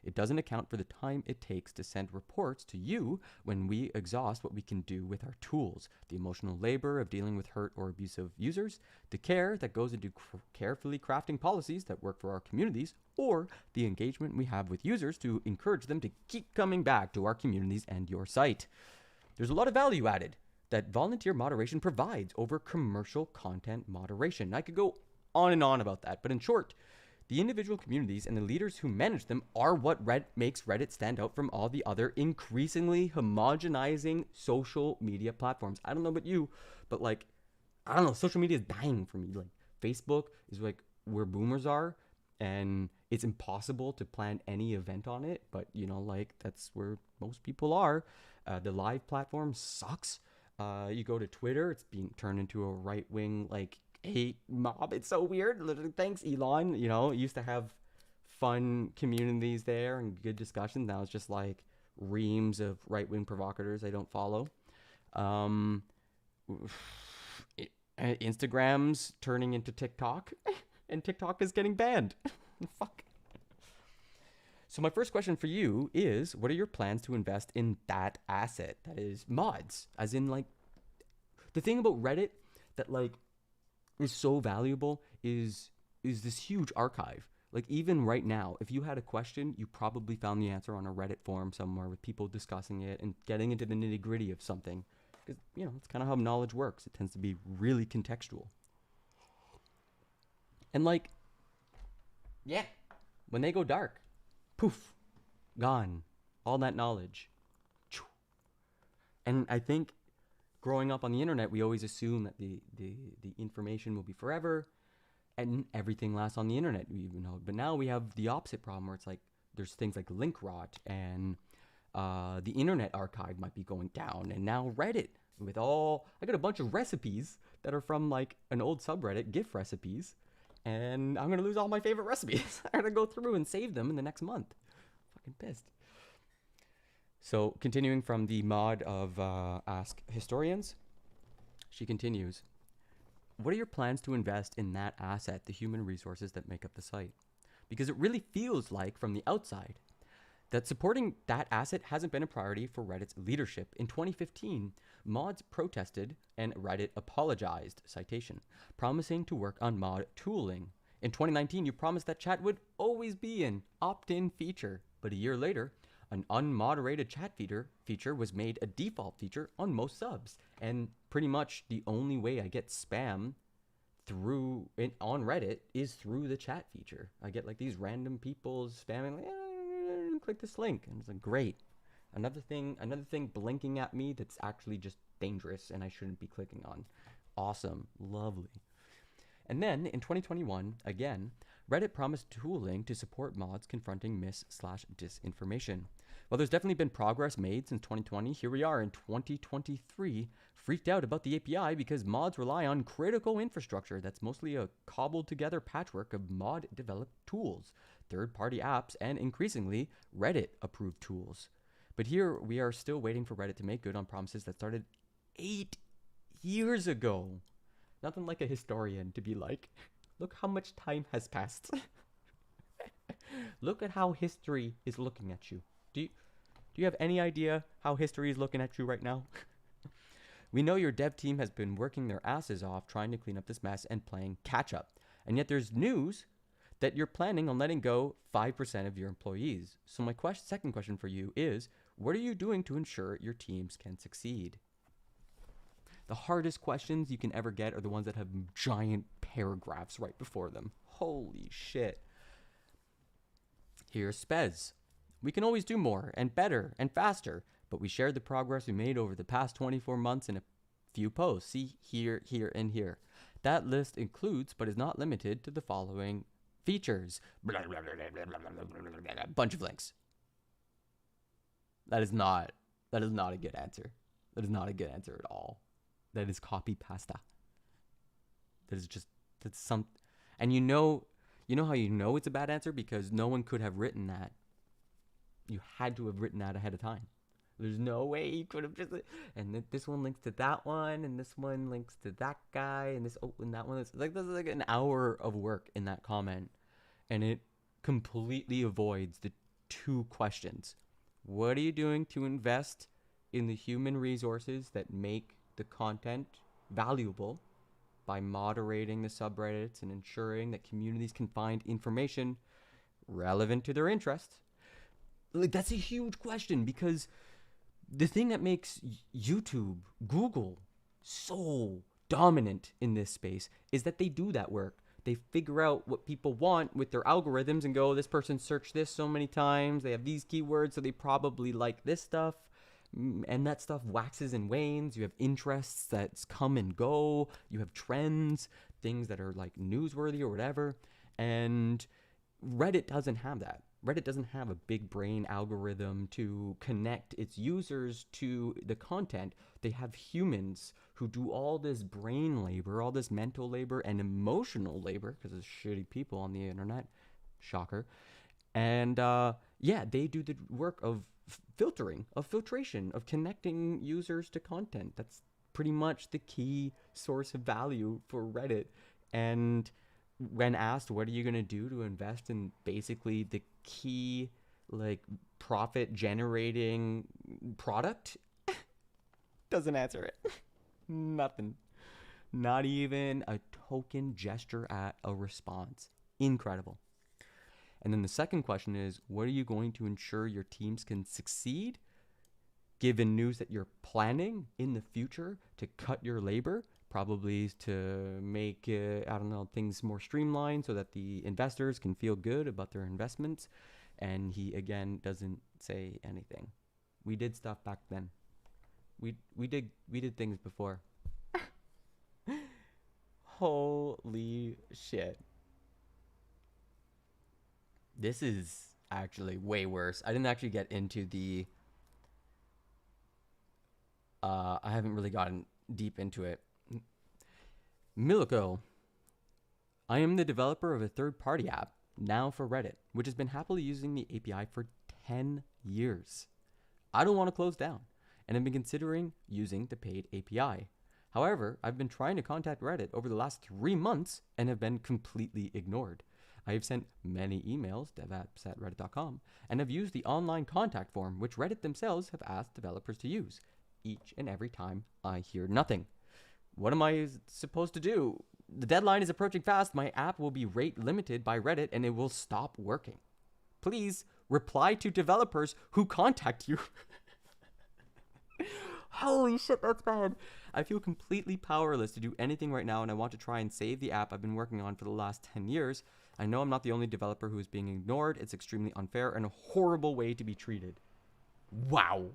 It doesn't account for the time it takes to send reports to you when we exhaust what we can do with our tools, the emotional labor of dealing with hurt or abusive users, the care that goes into carefully crafting policies that work for our communities, or the engagement we have with users to encourage them to keep coming back to our communities and your site. There's a lot of value added that volunteer moderation provides over commercial content moderation. I could go on and on about that, but in short, the individual communities and the leaders who manage them are what makes Reddit stand out from all the other increasingly homogenizing social media platforms. I don't know about you, but like, I don't know, social media is dying for me. Like, Facebook is like where boomers are, and it's impossible to plan any event on it, but you know, like, that's where most people are. The live platform sucks. You go to Twitter, it's being turned into a right-wing, like, hate mob. It's so weird. Thanks, Elon. You know, it used to have fun communities there and good discussions. Now it's just like reams of right-wing provocateurs I don't follow. Instagram's turning into TikTok, and TikTok is getting banned. Fuck. So my first question for you is, what are your plans to invest in that asset? That is mods, as in like the thing about Reddit that like is so valuable is this huge archive. Like even right now, if you had a question, you probably found the answer on a Reddit forum somewhere with people discussing it and getting into the nitty-gritty of something. Because, you know, it's kind of how knowledge works. It tends to be really contextual. And like, yeah, when they go dark, poof, gone. All that knowledge. And I think growing up on the internet, we always assume that the information will be forever and everything lasts on the internet, you know. But now we have the opposite problem where it's like there's things like link rot and the internet archive might be going down. And now Reddit with I got a bunch of recipes that are from like an old subreddit, GIF recipes. And I'm going to lose all my favorite recipes. I'm going to go through and save them in the next month. Fucking pissed. So continuing from the mod of Ask Historians, she continues, what are your plans to invest in that asset, the human resources that make up the site? Because it really feels like, from the outside, that supporting that asset hasn't been a priority for Reddit's leadership. In 2015, mods protested and Reddit apologized, citation, promising to work on mod tooling. In 2019, you promised that chat would always be an opt-in feature, but a year later, an unmoderated chat feature was made a default feature on most subs. And pretty much the only way I get spam on Reddit is through the chat feature. I get like these random people spamming, like, click this link, and it's like, great. Another thing blinking at me that's actually just dangerous and I shouldn't be clicking on. Awesome, lovely. And then in 2021, again, Reddit promised tooling to support mods confronting mis/disinformation. While there's definitely been progress made since 2020, here we are in 2023, freaked out about the API because mods rely on critical infrastructure that's mostly a cobbled together patchwork of mod developed tools, third-party apps, and increasingly Reddit approved tools. But here we are still waiting for Reddit to make good on promises that started 8 years ago. Nothing like a historian to be like, look how much time has passed. Look at how history is looking at you. Do you have any idea how history is looking at you right now? We know your dev team has been working their asses off trying to clean up this mess and playing catch up. And yet there's news that you're planning on letting go 5% of your employees. So my second question for you is, what are you doing to ensure your teams can succeed? The hardest questions you can ever get are the ones that have giant paragraphs right before them. Holy shit. Here's Spez. We can always do more and better and faster, but we shared the progress we made over the past 24 months in a few posts. See here, here, and here. That list includes, but is not limited to, the following features. Bunch of links. That is not a good answer. That is not a good answer at all. That is copy pasta. And you know how you know it's a bad answer? Because no one could have written that. You had to have written that ahead of time. There's no way you could have just, and this one links to that one, and this one links to that guy, and that one is like, there's like an hour of work in that comment, and it completely avoids the two questions. What are you doing to invest in the human resources that make the content valuable by moderating the subreddits and ensuring that communities can find information relevant to their interests? Like, that's a huge question, because the thing that makes YouTube, Google so dominant in this space is that they do that work. They figure out what people want with their algorithms and go, this person searched this so many times, they have these keywords, so they probably like this stuff. And that stuff waxes and wanes. You have interests that come and go. You have trends, things that are like newsworthy or whatever. And Reddit doesn't have that. Reddit doesn't have a big brain algorithm to connect its users to the content. They have humans who do all this brain labor, all this mental labor and emotional labor, because there's shitty people on the internet. Shocker. And they do the work of filtration, of connecting users to content. That's pretty much the key source of value for Reddit. And when asked, what are you going to do to invest in basically the key like profit generating product? Doesn't answer it. Nothing. Not even a token gesture at a response. Incredible. And then the second question is, what are you going to ensure your teams can succeed? Given news that you're planning in the future to cut your labor, probably to make, things more streamlined so that the investors can feel good about their investments. And he, again, doesn't say anything. We did stuff back then. We did things before. Holy shit. This is actually way worse. I didn't actually get into the... I haven't really gotten deep into it. Miliko. I am the developer of a third-party app, now for Reddit, which has been happily using the API for 10 years. I don't want to close down, and have been considering using the paid API. However, I've been trying to contact Reddit over the last 3 months and have been completely ignored. I have sent many emails, devapps@reddit.com, and have used the online contact form, which Reddit themselves have asked developers to use. Each and every time, I hear nothing. What am I supposed to do? The deadline is approaching fast. My app will be rate limited by Reddit, and it will stop working. Please reply to developers who contact you. Holy shit, that's bad. I feel completely powerless to do anything right now, and I want to try and save the app I've been working on for the last 10 years. I know I'm not the only developer who is being ignored. It's extremely unfair and a horrible way to be treated. Wow.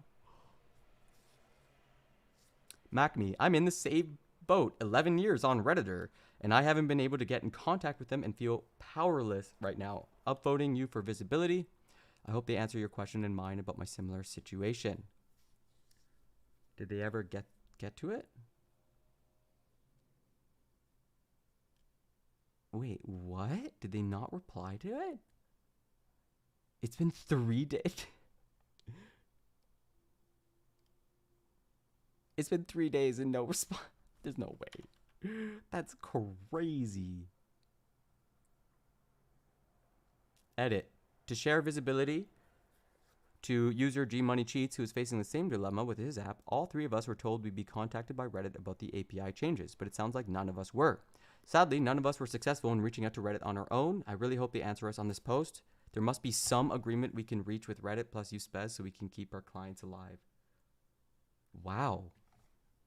MacMe, I'm in the same boat, 11 years on Redditor, and I haven't been able to get in contact with them and feel powerless right now. Upvoting you for visibility. I hope they answer your question and mine about my similar situation. Did they ever get to it? Wait, what? Did they not reply to it? It's been 3 days. It's been 3 days and no response. There's no way. That's crazy. Edit. To share visibility to user G Money Cheats, who is facing the same dilemma with his app, all 3 of us were told we'd be contacted by Reddit about the API changes, but it sounds like none of us were. Sadly, none of us were successful in reaching out to Reddit on our own. I really hope they answer us on this post. There must be some agreement we can reach with Reddit plus userbase so we can keep our clients alive. Wow.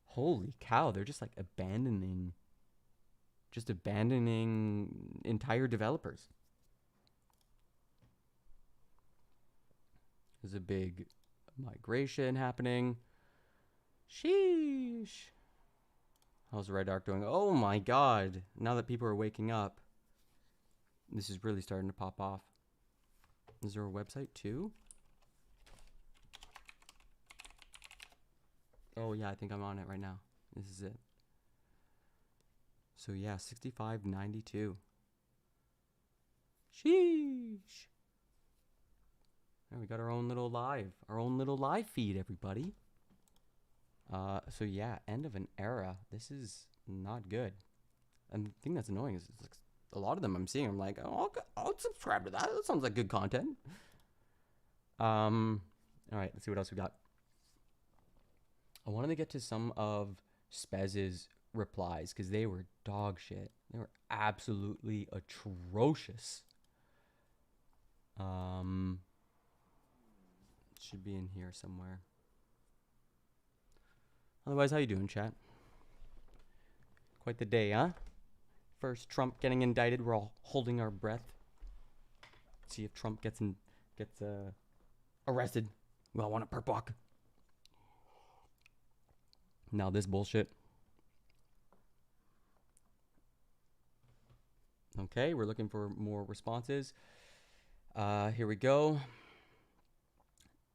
Holy cow, they're just like abandoning entire developers. There's a big migration happening. Sheesh. How's Red Arc doing? Oh my god. Now that people are waking up, this is really starting to pop off. Is there a website too? Oh yeah, I think I'm on it right now. This is it. So yeah, 6592. Sheesh. And we got our own little live feed, everybody. So yeah, end of an era. This is not good. And the thing that's annoying is like, a lot of them I'm seeing, I'm like, oh, I'll subscribe to that. That sounds like good content. All right, let's see what else we got. I wanted to get to some of Spez's replies because they were dog shit. They were absolutely atrocious. Should be in here somewhere. Otherwise, how you doing, chat? Quite the day, huh? First Trump getting indicted. We're all holding our breath. See if Trump gets arrested. We all want a perp walk. Now this bullshit. Okay, we're looking for more responses. Here we go.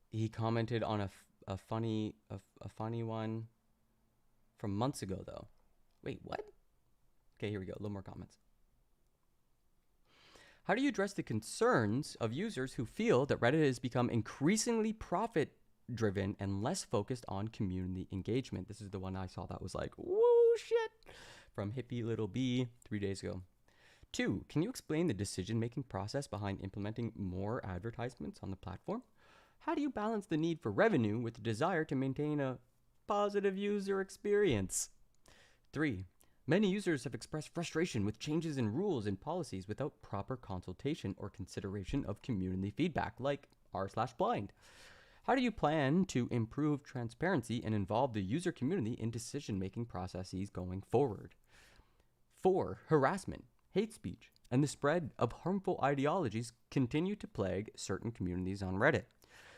He commented on a funny one from months ago, though. Wait, what? Okay, here we go. A little more comments. How do you address the concerns of users who feel that Reddit has become increasingly profit-driven and less focused on community engagement? This is the one I saw that was like, whoa, shit, from Hippie Little B 3 days ago. 2, can you explain the decision-making process behind implementing more advertisements on the platform? How do you balance the need for revenue with the desire to maintain a positive user experience? 3, many users have expressed frustration with changes in rules and policies without proper consultation or consideration of community feedback, like r/blind. How do you plan to improve transparency and involve the user community in decision-making processes going forward? 4, harassment, hate speech, and the spread of harmful ideologies continue to plague certain communities on Reddit.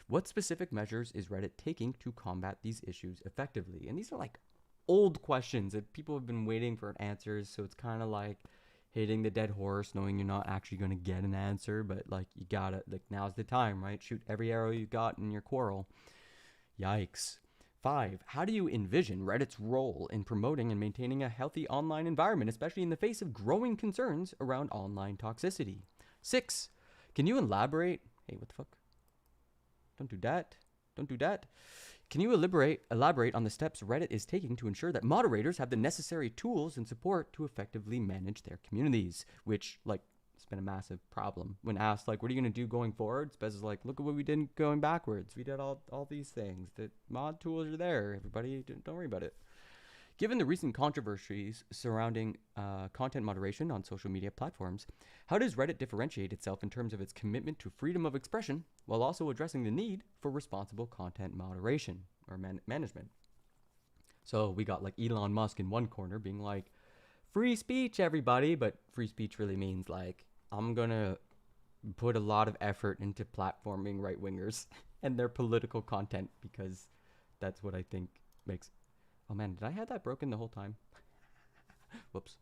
What specific measures is Reddit taking to combat these issues effectively? And these are like old questions that people have been waiting for answers, so it's kind of like hitting the dead horse, knowing you're not actually going to get an answer, but like you gotta, like, now's the time, right? Shoot every arrow you got in your quarrel. Yikes. 5, how do you envision Reddit's role in promoting and maintaining a healthy online environment, especially in the face of growing concerns around online toxicity? 6, can you elaborate? Hey, what the fuck? Don't do that. Don't do that. Can you elaborate on the steps Reddit is taking to ensure that moderators have the necessary tools and support to effectively manage their communities? Which, like, it's been a massive problem. When asked, like, what are you going to do going forward? Spez is like, look at what we did going backwards. We did all these things. The mod tools are there. Everybody, don't worry about it. Given the recent controversies surrounding content moderation on social media platforms, how does Reddit differentiate itself in terms of its commitment to freedom of expression while also addressing the need for responsible content moderation or management? So we got like Elon Musk in one corner being like, free speech, everybody, but free speech really means like, I'm going to put a lot of effort into platforming right-wingers and their political content because that's what I think makes... Oh man, did I have that broken the whole time? Whoops.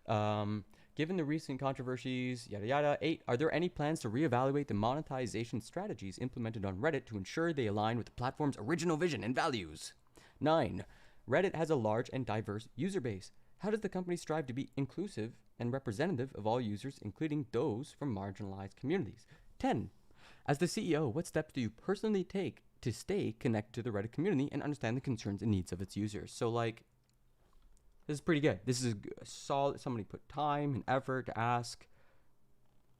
Given the recent controversies, yada yada. 8, are there any plans to reevaluate the monetization strategies implemented on Reddit to ensure they align with the platform's original vision and values? 9, Reddit has a large and diverse user base. How does the company strive to be inclusive and representative of all users, including those from marginalized communities? 10, as the CEO, what steps do you personally take to stay connected to the Reddit community and understand the concerns and needs of its users? So like, this is pretty good. This is solid. Somebody put time and effort to ask,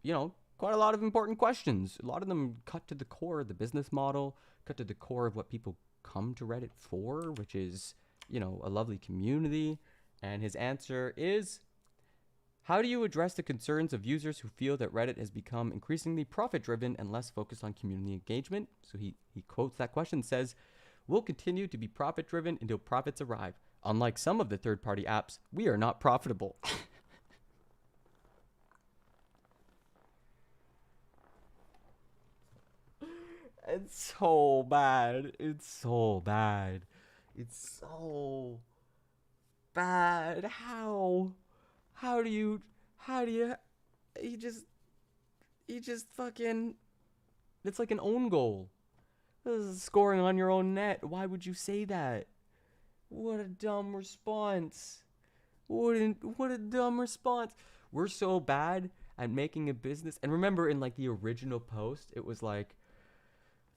you know, quite a lot of important questions. A lot of them cut to the core of the business model, cut to the core of what people come to Reddit for, which is, you know, a lovely community. And his answer is, how do you address the concerns of users who feel that Reddit has become increasingly profit-driven and less focused on community engagement? So he quotes that question, says, we'll continue to be profit-driven until profits arrive. Unlike some of the third-party apps, we are not profitable. It's so bad. It's so bad. It's so bad. How do you, he just fucking, it's like an own goal. This is scoring on your own net. Why would you say that? What a dumb response. What a dumb response. We're so bad at making a business. And remember in like the original post, it was like,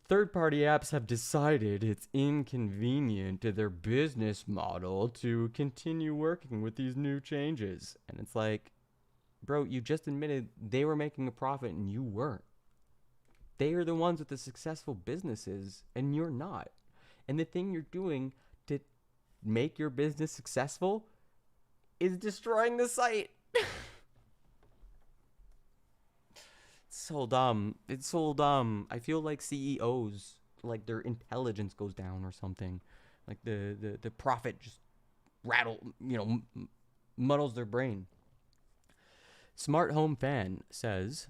third-party apps have decided it's inconvenient to their business model to continue working with these new changes. And it's like, bro, you just admitted they were making a profit and you weren't. They are the ones with the successful businesses and you're not. And the thing you're doing to make your business successful is destroying the site. So dumb. It's so dumb. I feel like CEOs, like their intelligence goes down or something. Like the profit just muddles their brain. Smart Home Fan says,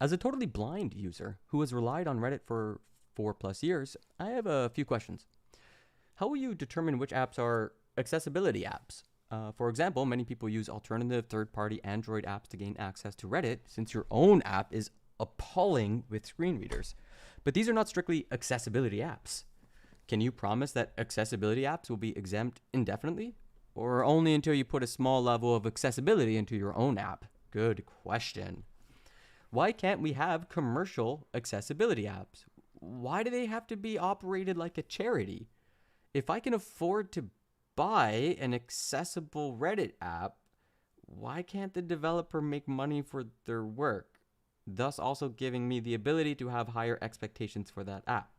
as a totally blind user who has relied on Reddit for 4+ years, I have a few questions. How will you determine which apps are accessibility apps? For example, many people use alternative third-party Android apps to gain access to Reddit, since your own app is appalling with screen readers. But these are not strictly accessibility apps. Can you promise that accessibility apps will be exempt indefinitely? Or only until you put a small level of accessibility into your own app? Good question. Why can't we have commercial accessibility apps? Why do they have to be operated like a charity? If I can afford to buy an accessible Reddit app, why can't the developer make money for their work, thus also giving me the ability to have higher expectations for that app?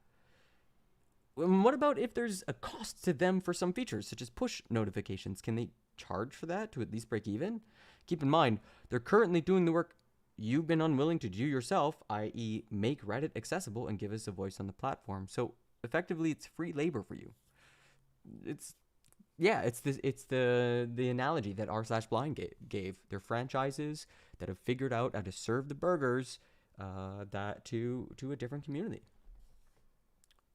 What about if there's a cost to them for some features, such as push notifications? Can they charge for that to at least break even? Keep in mind, they're currently doing the work you've been unwilling to do yourself, i.e. make Reddit accessible and give us a voice on the platform. So effectively, it's free labor for you. It's the analogy that r/blind gave. They're franchises that have figured out how to serve the burgers that to a different community,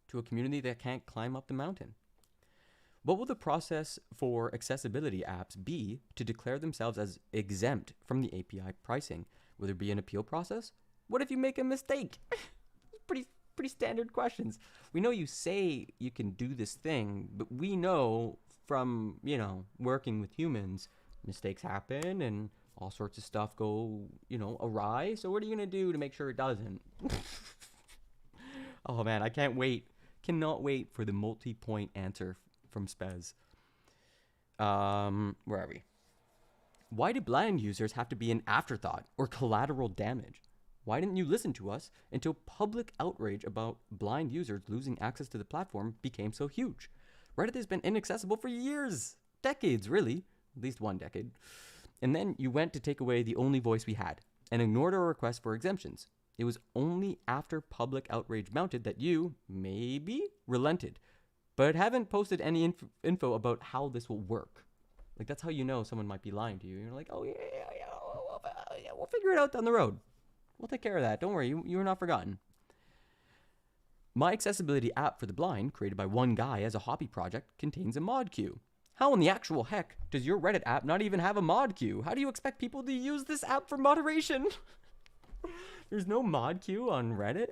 to a community that can't climb up the mountain. What will the process for accessibility apps be to declare themselves as exempt from the API pricing? Will there be an appeal process? What if you make a mistake? pretty standard questions. We know you say you can do this thing, but we know from, working with humans, mistakes happen and all sorts of stuff go, awry. So what are you going to do to make sure it doesn't? Oh man, I cannot wait for the multi-point answer from Spez. Where are we? Why do blind users have to be an afterthought or collateral damage? Why didn't you listen to us until public outrage about blind users losing access to the platform became so huge? Reddit has been inaccessible for years, decades really, at least 1 decade. And then you went to take away the only voice we had and ignored our request for exemptions. It was only after public outrage mounted that you, maybe, relented, but haven't posted any info about how this will work. Like, that's how you know someone might be lying to you. You're like, oh, yeah, we'll figure it out down the road. We'll take care of that. Don't worry, you are not forgotten. My accessibility app for the blind, created by one guy as a hobby project, contains a mod queue. How in the actual heck does your Reddit app not even have a mod queue? How do you expect people to use this app for moderation? There's no mod queue on Reddit?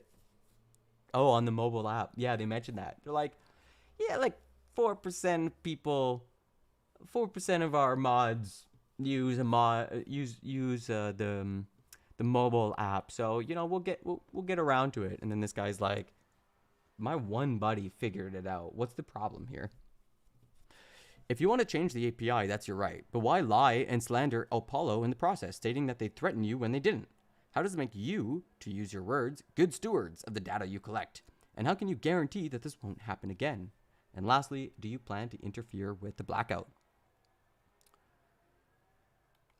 Oh, on the mobile app. Yeah, they mentioned that. They're like, yeah, like 4% people, 4% of our mods use the mobile app. So, we'll get around to it. And then this guy's like, my one buddy figured it out. What's the problem here? If you want to change the API, that's your right. But why lie and slander Apollo in the process, stating that they threatened you when they didn't? How does it make you, to use your words, good stewards of the data you collect? And how can you guarantee that this won't happen again? And lastly, do you plan to interfere with the blackout?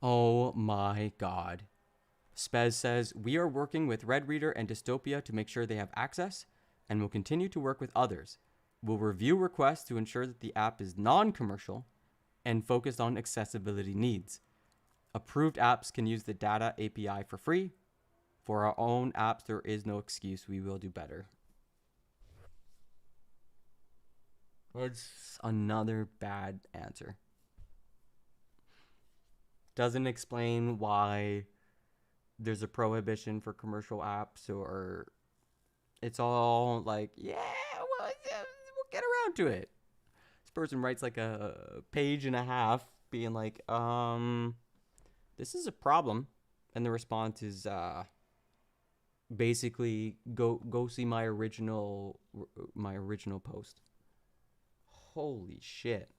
Oh my God. Spez says, we are working with Red Reader and Dystopia to make sure they have access, and will continue to work with others. We'll review requests to ensure that the app is non-commercial and focused on accessibility needs. Approved apps can use the data API for free. For our own apps, there is no excuse. We will do better. It's another bad answer. Doesn't explain why there's a prohibition for commercial apps, or it's all like, yeah, we'll get around to it. This person writes like a page and a half being like, this is a problem. And the response is basically go see my original post. Holy shit.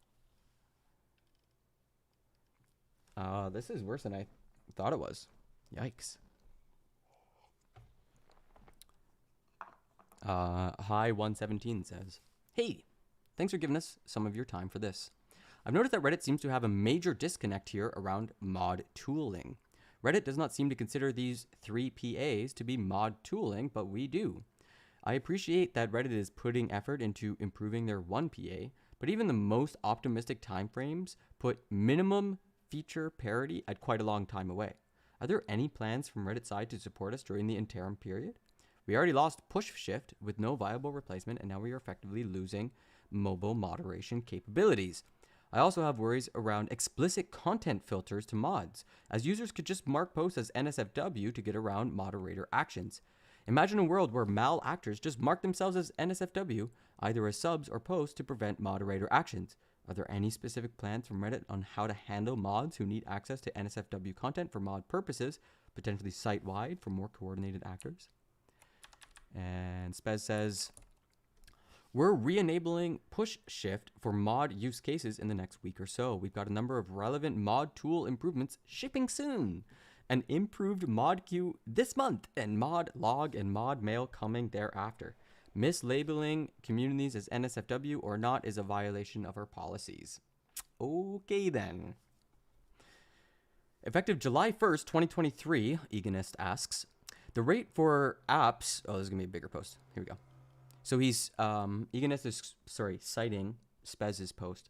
This is worse than I thought it was. Yikes. Hi 117 says, hey, thanks for giving us some of your time for this. I've noticed that Reddit seems to have a major disconnect here around mod tooling. Reddit does not seem to consider these 3 PAs to be mod tooling, but we do. I appreciate that Reddit is putting effort into improving their 1 PA, but even the most optimistic timeframes put minimum feature parity at quite a long time away. Are there any plans from Reddit side to support us during the interim period? We already lost push shift with no viable replacement, and now we are effectively losing mobile moderation capabilities. I also have worries around explicit content filters to mods, as users could just mark posts as NSFW to get around moderator actions. Imagine a world where mal actors just mark themselves as NSFW, either as subs or posts, to prevent moderator actions. Are there any specific plans from Reddit on how to handle mods who need access to NSFW content for mod purposes, potentially site-wide for more coordinated actors? And Spez says, We're re-enabling push shift for mod use cases in the next week or so. We've got a number of relevant mod tool improvements shipping soon. An improved mod queue this month, and mod log and mod mail coming thereafter. Mislabeling communities as NSFW or not is a violation of our policies. Okay then. Effective July 1st, 2023, Eganist asks, the rate for apps... Oh, this is going to be a bigger post. Here we go. So he's... Eganist is, citing Spez's post,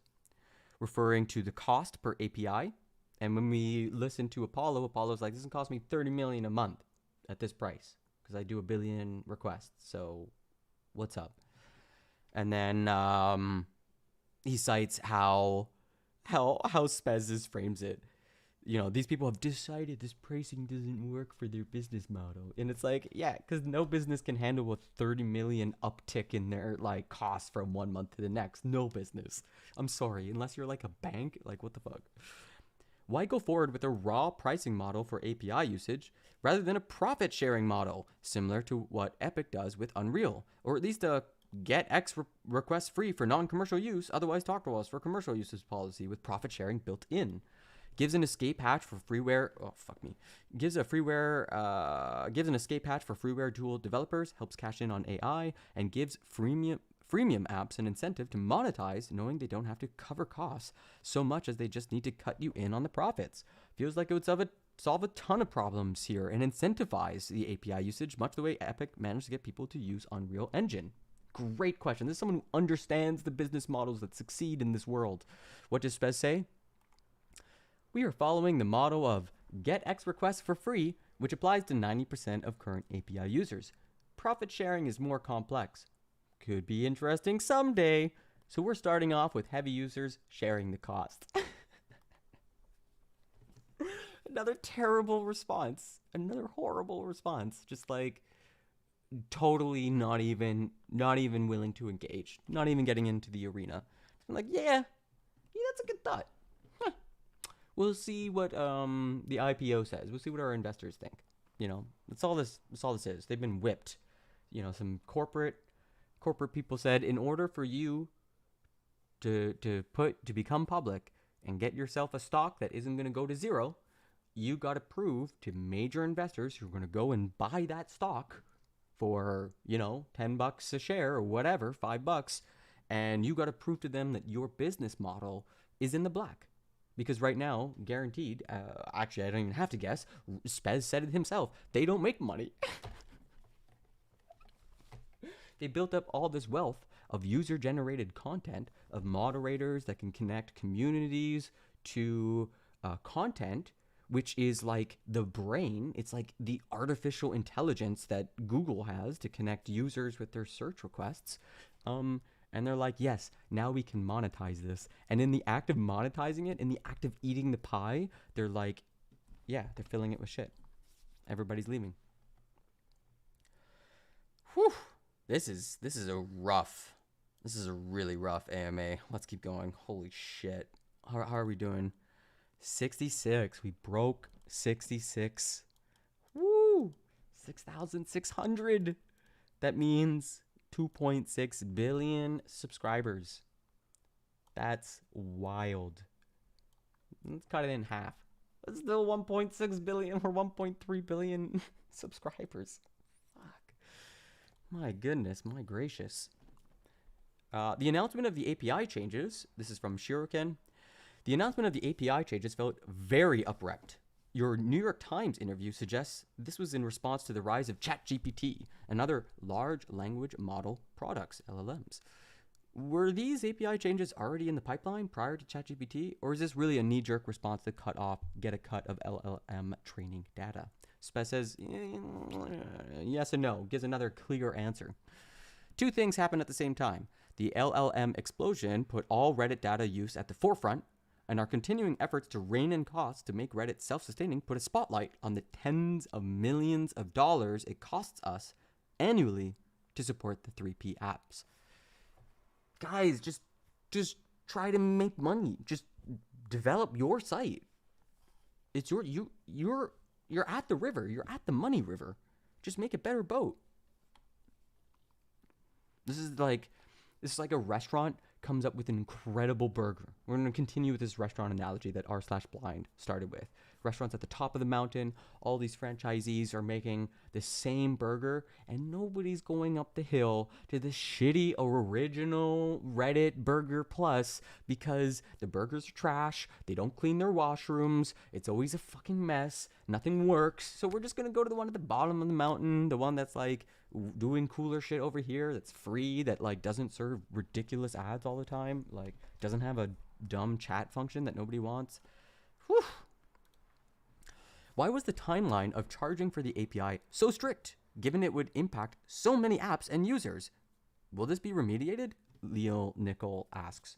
referring to the cost per API. And when we listen to Apollo's like, this is cost me $30 million a month at this price because I do 1 billion requests. So what's up? And then he cites how Spez frames it. You know, these people have decided this pricing doesn't work for their business model. And it's like, yeah, because no business can handle a 30 million uptick in their like costs from 1 month to the next. No business. I'm sorry, unless you're like a bank, like what the fuck? Why go forward with a raw pricing model for API usage rather than a profit sharing model, similar to what Epic does with Unreal, or at least a get X requests free for non-commercial use, otherwise talk to us for commercial uses policy with profit sharing built in. Gives an escape hatch for freeware. Oh, fuck me. Gives an escape hatch for freeware tool developers, helps cash in on AI, and gives freemium apps an incentive to monetize, knowing they don't have to cover costs so much as they just need to cut you in on the profits. Feels like it would solve a ton of problems here and incentivize the API usage, much the way Epic managed to get people to use Unreal Engine. Great question. This is someone who understands the business models that succeed in this world. What does Spez say? We are following the model of get X requests for free, which applies to 90% of current API users. Profit sharing is more complex. Could be interesting someday. So we're starting off with heavy users sharing the cost. Another terrible response. Another horrible response. Just like totally not even willing to engage. Not even getting into the arena. I'm like, yeah, that's a good thought. Huh. We'll see what the IPO says. We'll see what our investors think. You know, that's all this is. They've been whipped. You know, some corporate people said, in order for you to become public and get yourself a stock that isn't going to go to zero, you got to prove to major investors who are going to go and buy that stock for, you know, $10 a share or whatever, $5, and you got to prove to them that your business model is in the black. Because right now, guaranteed, actually, I don't even have to guess, Spez said it himself, they don't make money. They built up all this wealth of user-generated content, of moderators that can connect communities to content, which is like the brain. It's like the artificial intelligence that Google has to connect users with their search requests. And they're like, yes, now we can monetize this. And in the act of monetizing it, in the act of eating the pie, they're like, yeah, they're filling it with shit. Everybody's leaving. Whew. This is a really rough AMA. Let's keep going. Holy shit. How are we doing? 66. We broke 66. Woo! 6,600. That means 2.6 billion subscribers. That's wild. Let's cut it in half. That's still 1.6 billion or 1.3 billion subscribers. My goodness, my gracious. The announcement of the API changes, this is from Shuriken. The announcement of the API changes felt very abrupt. Your New York Times interview suggests this was in response to the rise of ChatGPT and other large language model products, LLMs. Were these API changes already in the pipeline prior to ChatGPT, or is this really a knee-jerk response to get a cut of LLM training data? Spez says yes and no, gives another clear answer. Two things happened at the same time. The LLM explosion put all Reddit data use at the forefront, and our continuing efforts to rein in costs to make Reddit self-sustaining put a spotlight on the tens of millions of dollars it costs us annually to support the 3P apps. Guys, just try to make money. Just develop your site. It's you're at the river. You're at the money river. Just make a better boat. This It's like a restaurant comes up with an incredible burger. We're going to continue with this restaurant analogy that r/blind started with. Restaurants at the top of the mountain, all these franchisees are making the same burger, and nobody's going up the hill to the shitty original Reddit Burger Plus because the burgers are trash, they don't clean their washrooms, it's always a fucking mess, nothing works. So we're just going to go to the one at the bottom of the mountain, the one that's like doing cooler shit over here, that's free, that like doesn't serve ridiculous ads all the time, like doesn't have a dumb chat function that nobody wants. Whew. Why was the timeline of charging for the API so strict, given it would impact so many apps and users? Will this be remediated? Leo Nickel asks.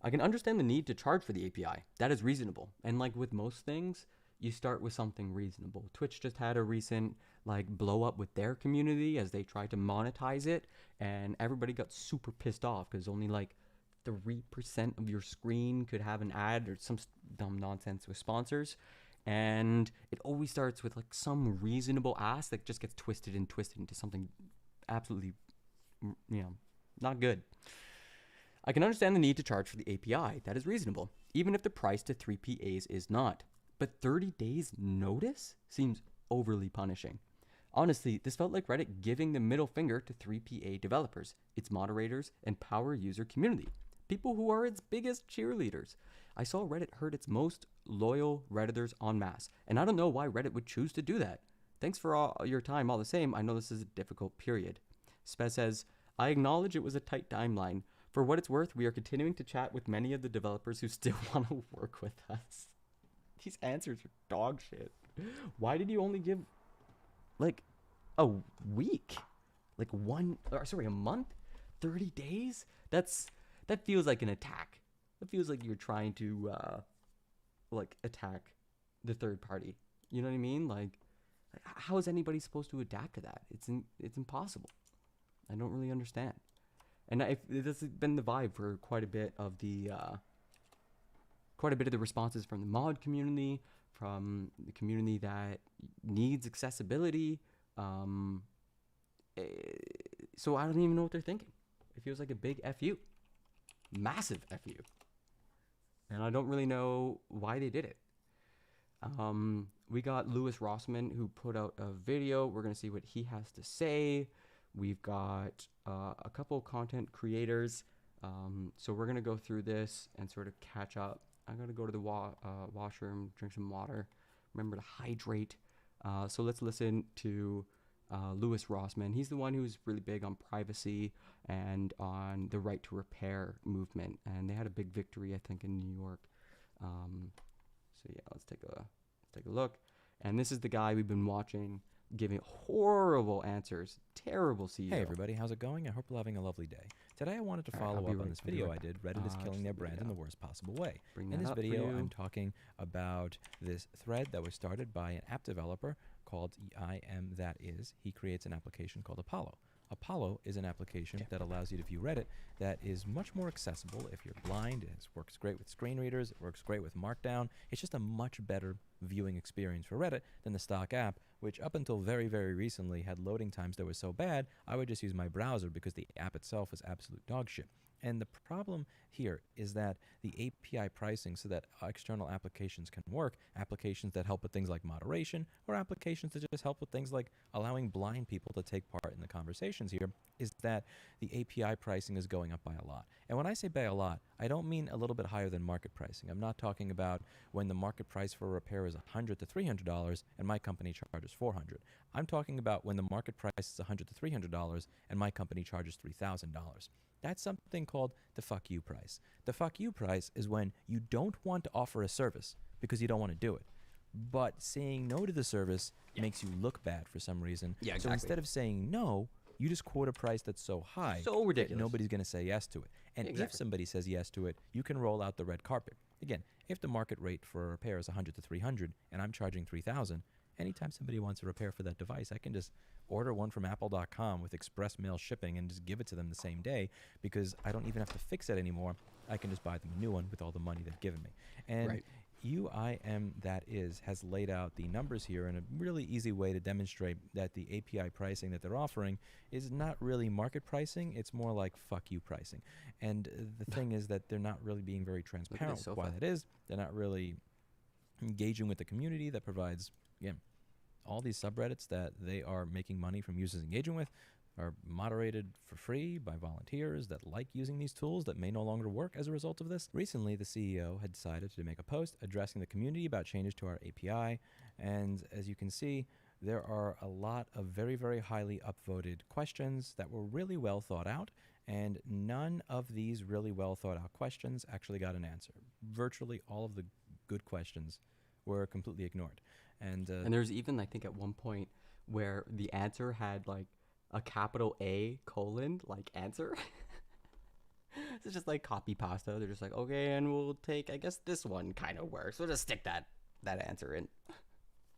I can understand the need to charge for the API. That is reasonable. And like with most things, you start with something reasonable. Twitch just had a recent like blow up with their community as they tried to monetize it, and everybody got super pissed off because only like 3% of your screen could have an ad or some dumb nonsense with sponsors. And it always starts with like some reasonable ask that just gets twisted into something absolutely, not good. I can understand the need to charge for the API. That is reasonable, even if the price to 3PAs is not. But 30 days notice seems overly punishing. Honestly, this felt like Reddit giving the middle finger to 3PA developers, its moderators, and power user community. People who are its biggest cheerleaders. I saw Reddit hurt its most loyal Redditors en masse, and I don't know why Reddit would choose to do that. Thanks for all your time all the same. I know this is a difficult period. Spez says, I acknowledge it was a tight timeline. For what it's worth, we are continuing to chat with many of the developers who still want to work with us. These answers are dog shit. Why did you only give, like, a week? Like a month? 30 days? That feels like an attack. It feels like you're trying to, attack the third party. You know what I mean? Like how is anybody supposed to adapt to that? It's impossible. I don't really understand. And this has been the vibe for quite a bit of the responses from the mod community, from the community that needs accessibility. So I don't even know what they're thinking. It feels like a big FU. Massive FU. And I don't really know why they did it. We got Louis Rossman, who put out a video. We're going to see what he has to say. We've got a couple content creators. So we're going to go through this and sort of catch up. I'm going to go to the washroom, drink some water. Remember to hydrate. So let's listen to Louis Rossman. He's the one who's really big on privacy and on the right to repair movement. And they had a big victory, I think, in New York. So yeah, let's take a look. And this is the guy we've been watching giving horrible answers. Terrible CEO. Hey everybody, how's it going? I hope you're having a lovely day. Today I wanted to follow up on this video I did. Reddit is killing their brand in the worst possible way. In this video, I'm talking about this thread that was started by an app developer called IamThatIs. He creates an application called Apollo. Apollo is an application that allows you to view Reddit that is much more accessible if you're blind. It works great with screen readers. It works great with Markdown. It's just a much better viewing experience for Reddit than the stock app, which up until very, very recently had loading times that were so bad, I would just use my browser because the app itself is absolute dog shit. And the problem here is that the API pricing so that external applications can work, applications that help with things like moderation, or applications that just help with things like allowing blind people to take part in the conversations here, is that the API pricing is going up by a lot. And when I say by a lot, I don't mean a little bit higher than market pricing. I'm not talking about when the market price for a repair is $100 to $300 and my company charges $400. I'm talking about when the market price is $100 to $300 and my company charges $3,000. That's something called the fuck you price. The fuck you price is when you don't want to offer a service because you don't want to do it. But saying no to the service makes you look bad for some reason. Yeah, exactly. So instead of saying no, you just quote a price that's so high so ridiculous that nobody's going to say yes to it. And if somebody says yes to it, you can roll out the red carpet. Again, if the market rate for a repair is $100 to $300 and I'm charging $3,000, anytime somebody wants a repair for that device, I can just order one from Apple.com with express mail shipping and just give it to them the same day because I don't even have to fix it anymore. I can just buy them a new one with all the money they've given me. And UIM that is has laid out the numbers here in a really easy way to demonstrate that the API pricing that they're offering is not really market pricing. It's more like fuck you pricing. And the thing is that they're not really being very transparent with why that is. They're not really engaging with the community that provides, again, all these subreddits that they are making money from users engaging with are moderated for free by volunteers that like using these tools that may no longer work as a result of this. Recently, the CEO had decided to make a post addressing the community about changes to our API, and as you can see, there are a lot of very, very highly upvoted questions that were really well thought out, and none of these really well thought out questions actually got an answer. Virtually all of the good questions were completely ignored. And there's even, I think, at one point where the answer had like a capital A : like answer. It's just like copy pasta. They're just like, okay, and we'll take, I guess this one kind of works. We'll just stick that answer in.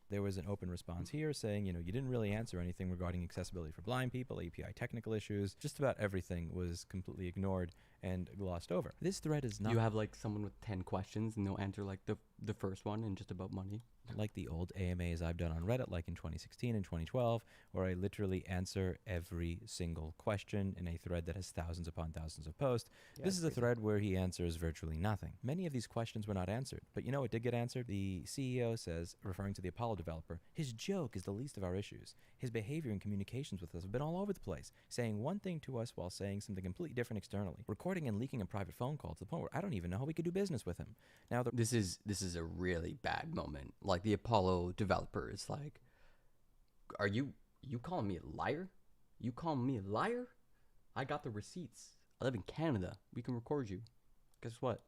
There was an open response here saying, you didn't really answer anything regarding accessibility for blind people, API technical issues. Just about everything was completely ignored and glossed over. This thread is not... You have like someone with 10 questions and they'll answer like the first one and just about money. Like the old AMAs I've done on Reddit, like in 2016 and 2012, where I literally answer every single question in a thread that has thousands upon thousands of posts. Yeah, this is a thread where he answers virtually nothing. Many of these questions were not answered, but you know what did get answered? The CEO says, referring to the Apollo developer, his joke is the least of our issues. His behavior and communications with us have been all over the place, saying one thing to us while saying something completely different externally, recording and leaking a private phone call to the point where I don't even know how we could do business with him. Now, this is a really bad moment. Like the Apollo developer is like, are you calling me a liar? You calling me a liar? I got the receipts. I live in Canada. We can record you. Guess what?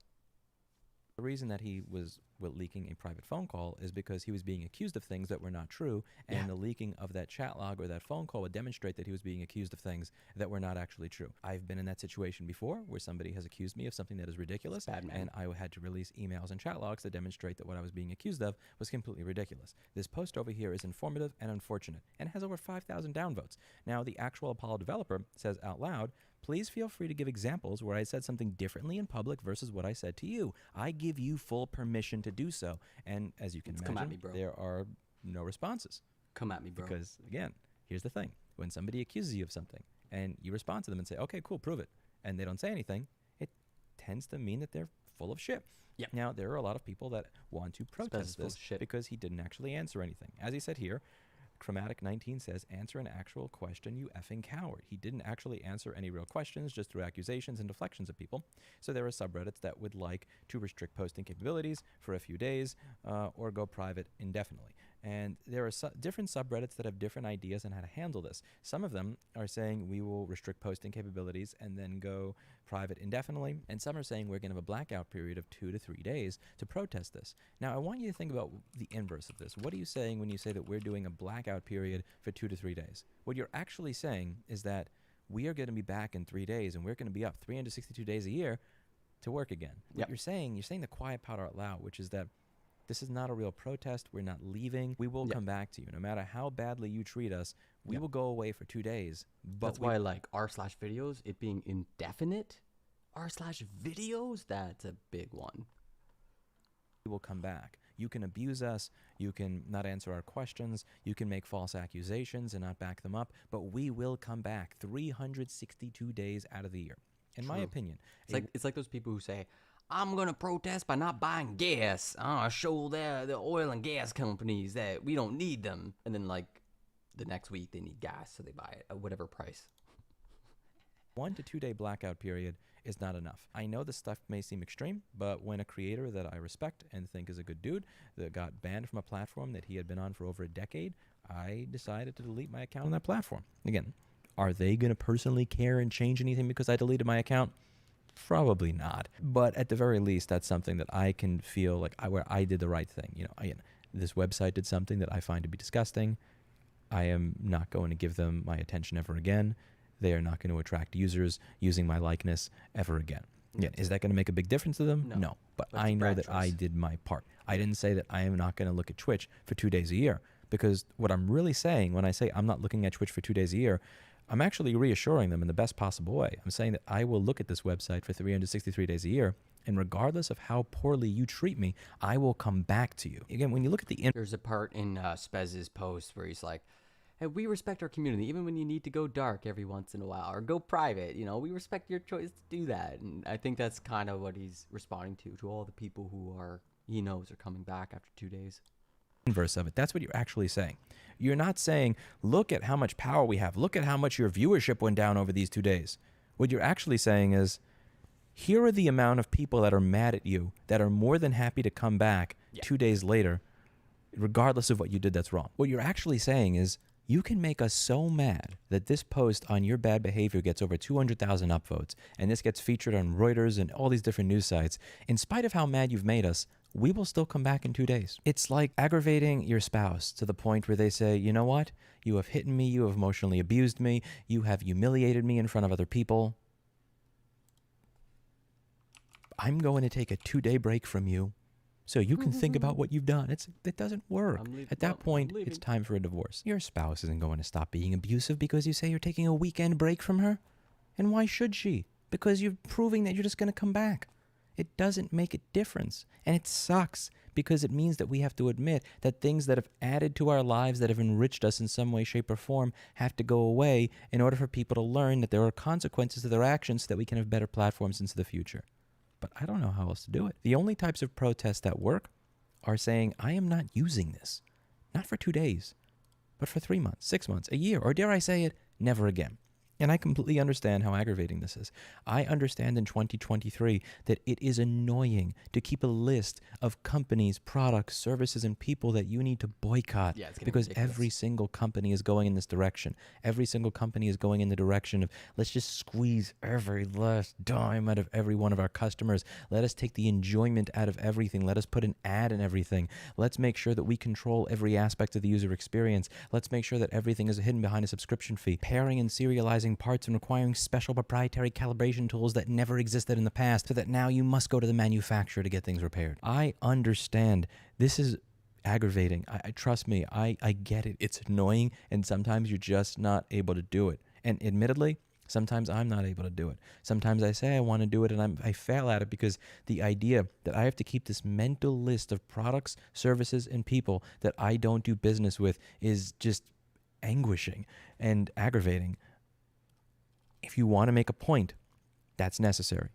The reason that he was leaking a private phone call is because he was being accused of things that were not true, and the leaking of that chat log or that phone call would demonstrate that he was being accused of things that were not actually true. I've been in that situation before where somebody has accused me of something that is ridiculous, and I had to release emails and chat logs to demonstrate that what I was being accused of was completely ridiculous. This post over here is informative and unfortunate, and has over 5,000 downvotes. Now, the actual Apollo developer says out loud, please feel free to give examples where I said something differently in public versus what I said to you. I give you full permission to do so. And as you can imagine, come at me, bro. There are no responses. Come at me, bro. Because, again, here's the thing. When somebody accuses you of something and you respond to them and say, okay, cool, prove it, and they don't say anything, it tends to mean that they're full of shit. Yep. Now, there are a lot of people that want to protest this because he didn't actually answer anything. As he said here, Chromatic19 says, answer an actual question, you effing coward. He didn't actually answer any real questions, just threw accusations and deflections at people. So there are subreddits that would like to restrict posting capabilities for a few days or go private indefinitely. And there are different subreddits that have different ideas on how to handle this. Some of them are saying we will restrict posting capabilities and then go private indefinitely. And some are saying we're going to have a blackout period of 2 to 3 days to protest this. Now, I want you to think about the inverse of this. What are you saying when you say that we're doing a blackout period for 2 to 3 days? What you're actually saying is that we are going to be back in 3 days and we're going to be up 362 days a year to work again. What you're saying the quiet part out loud, which is that this is not a real protest. We're not leaving. We will come back to you. No matter how badly you treat us, we will go away for 2 days. But that's why, like, r/videos, it being indefinite, r/videos, that's a big one. We will come back. You can abuse us. You can not answer our questions. You can make false accusations and not back them up. But we will come back 362 days out of the year. In my opinion. It's like those people who say, I'm going to protest by not buying gas. Show the oil and gas companies that we don't need them. And then, like, the next week they need gas, so they buy it at whatever price. 1 to 2 day blackout period is not enough. I know this stuff may seem extreme, but when a creator that I respect and think is a good dude that got banned from a platform that he had been on for over a decade, I decided to delete my account on that platform. Again, are they going to personally care and change anything because I deleted my account? Probably not. But at the very least, that's something that I can feel like where I did the right thing. This website did something that I find to be disgusting. I am not going to give them my attention ever again. They are not going to attract users using my likeness ever again. Is that going to make a big difference to them? No. But I know that I did my part. I didn't say that I am not going to look at Twitch for 2 days a year, because what I'm really saying when I say I'm not looking at Twitch for 2 days a year, I'm actually reassuring them in the best possible way. I'm saying that I will look at this website for 363 days a year, And regardless of how poorly you treat me, I will come back to you. Again, when you look at the There's a part in Spez's post where he's like, hey, we respect our community, even when you need to go dark every once in a while or go private. You know, we respect your choice to do that. And I think that's kind of what he's responding to all the people who he knows are coming back after 2 days. Inverse of it. That's what you're actually saying. You're not saying, look at how much power we have. Look at how much your viewership went down over these 2 days. What you're actually saying is, here are the amount of people that are mad at you that are more than happy to come back 2 days later, regardless of what you did that's wrong. What you're actually saying is, you can make us so mad that this post on your bad behavior gets over 200,000 upvotes, and this gets featured on Reuters and all these different news sites. In spite of how mad you've made us, we will still come back in 2 days. It's like aggravating your spouse to the point where they say, you know what? You have hit me, you have emotionally abused me, you have humiliated me in front of other people. I'm going to take a 2-day break from you so you can think about what you've done. It doesn't work. At that point, it's time for a divorce. Your spouse isn't going to stop being abusive because you say you're taking a weekend break from her. And why should she? Because you're proving that you're just going to come back. It doesn't make a difference. And it sucks because it means that we have to admit that things that have added to our lives, that have enriched us in some way, shape, or form, have to go away in order for people to learn that there are consequences to their actions so that we can have better platforms into the future. But I don't know how else to do it. The only types of protests that work are saying, I am not using this. Not for 2 days, but for 3 months, 6 months, a year, or dare I say it, never again. And I completely understand how aggravating this is. I understand in 2023 that it is annoying to keep a list of companies, products, services, and people that you need to boycott because every single company is going in this direction. Every single company is going in the direction of, let's just squeeze every last dime out of every one of our customers. Let us take the enjoyment out of everything. Let us put an ad in everything. Let's make sure that we control every aspect of the user experience. Let's make sure that everything is hidden behind a subscription fee. Pairing and serializing parts and requiring special proprietary calibration tools that never existed in the past so that now you must go to the manufacturer to get things repaired. I understand this is aggravating. I trust me, I get it. It's annoying and sometimes you're just not able to do it. And admittedly, sometimes I'm not able to do it. Sometimes I say I want to do it and I fail at it because the idea that I have to keep this mental list of products, services, and people that I don't do business with is just anguishing and aggravating. If you want to make a point, that's necessary.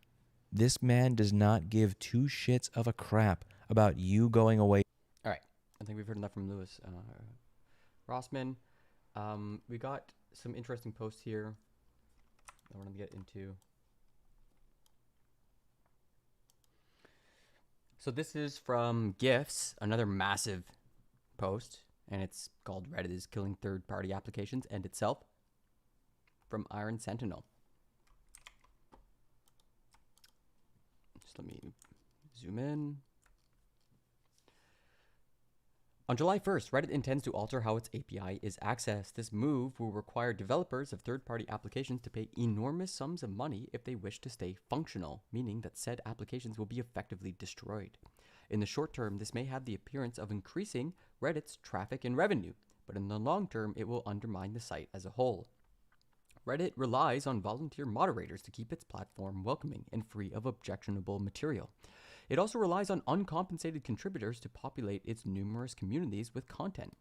This man does not give two shits of a crap about you going away. All right. I think we've heard enough from Lewis Rossman. We got some interesting posts here I want to get into. So this is from GIFs, another massive post, and it's called Reddit is Killing Third-Party Applications and Itself, from Iron Sentinel. Just let me zoom in. On July 1st, Reddit intends to alter how its API is accessed. This move will require developers of third-party applications to pay enormous sums of money if they wish to stay functional, meaning that said applications will be effectively destroyed. In the short term, this may have the appearance of increasing Reddit's traffic and revenue, but in the long term, it will undermine the site as a whole. Reddit relies on volunteer moderators to keep its platform welcoming and free of objectionable material. It also relies on uncompensated contributors to populate its numerous communities with content.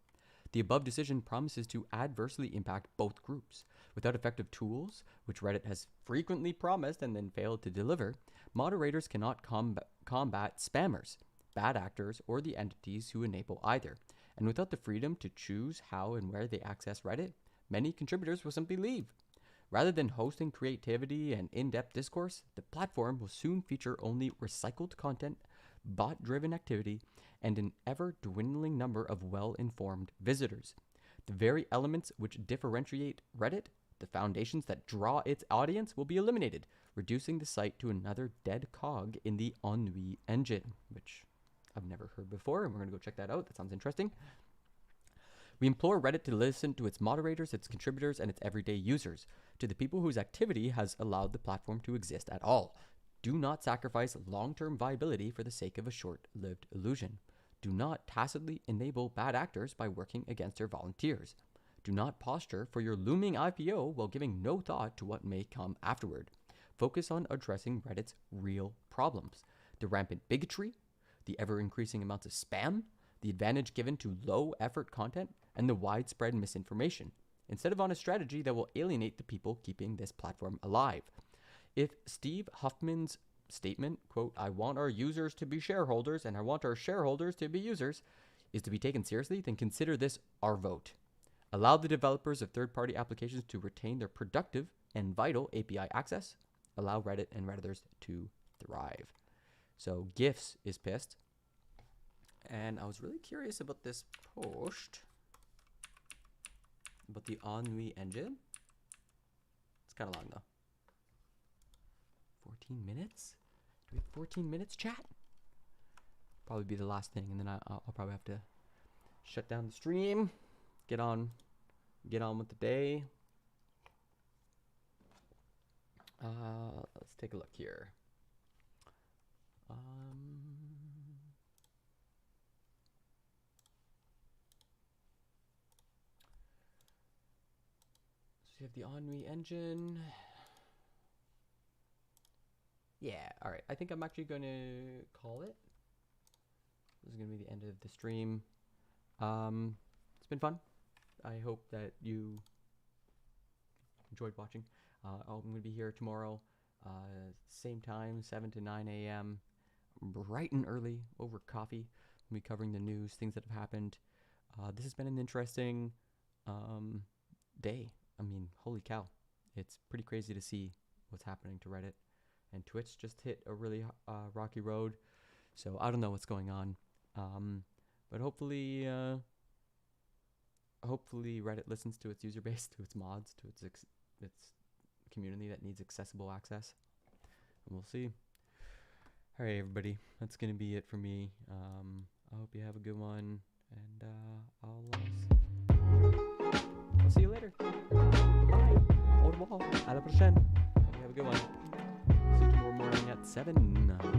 The above decision promises to adversely impact both groups. Without effective tools, which Reddit has frequently promised and then failed to deliver, moderators cannot combat spammers, bad actors, or the entities who enable either. And without the freedom to choose how and where they access Reddit, many contributors will simply leave. Rather than hosting creativity and in-depth discourse, the platform will soon feature only recycled content, bot-driven activity, and an ever-dwindling number of well-informed visitors. The very elements which differentiate Reddit, the foundations that draw its audience, will be eliminated, reducing the site to another dead cog in the Ennui engine, which I've never heard before, and we're going to go check that out. That sounds interesting. We implore Reddit to listen to its moderators, its contributors, and its everyday users, to the people whose activity has allowed the platform to exist at all. Do not sacrifice long-term viability for the sake of a short-lived illusion. Do not tacitly enable bad actors by working against their volunteers. Do not posture for your looming IPO while giving no thought to what may come afterward. Focus on addressing Reddit's real problems. the rampant bigotry, the ever-increasing amounts of spam, the advantage given to low-effort content, and the widespread misinformation, instead of on a strategy that will alienate the people keeping this platform alive. If Steve Huffman's statement, quote, "I want our users to be shareholders and I want our shareholders to be users," is to be taken seriously, then consider this our vote. Allow the developers of third-party applications to retain their productive and vital API access. Allow Reddit and Redditors to thrive. So GIFs is pissed. And I was really curious about this post about the Ennui engine. It's kind of long though. 14 minutes? Do we have 14 minutes, chat? Probably be the last thing, and then I'll probably have to shut down the stream. Get on with the day. Let's take a look here. So you have the Ennui engine. Yeah, all right. I think I'm actually going to call it. This is going to be the end of the stream. It's been fun. I hope that you enjoyed watching. I'm going to be here tomorrow, same time, 7 to 9 a.m., bright and early, over coffee. We'll be covering the news, things that have happened. This has been an interesting day. I mean, holy cow. It's pretty crazy to see what's happening to Reddit. And Twitch just hit a really rocky road. So I don't know what's going on. But hopefully Reddit listens to its user base, to its mods, to its community that needs accessible access. And we'll see. All right, everybody. That's going to be it for me. I hope you have a good one. And I'll see you later. Bye. Au revoir. À la prochaine. Hope you have a good one. See you tomorrow morning at 7.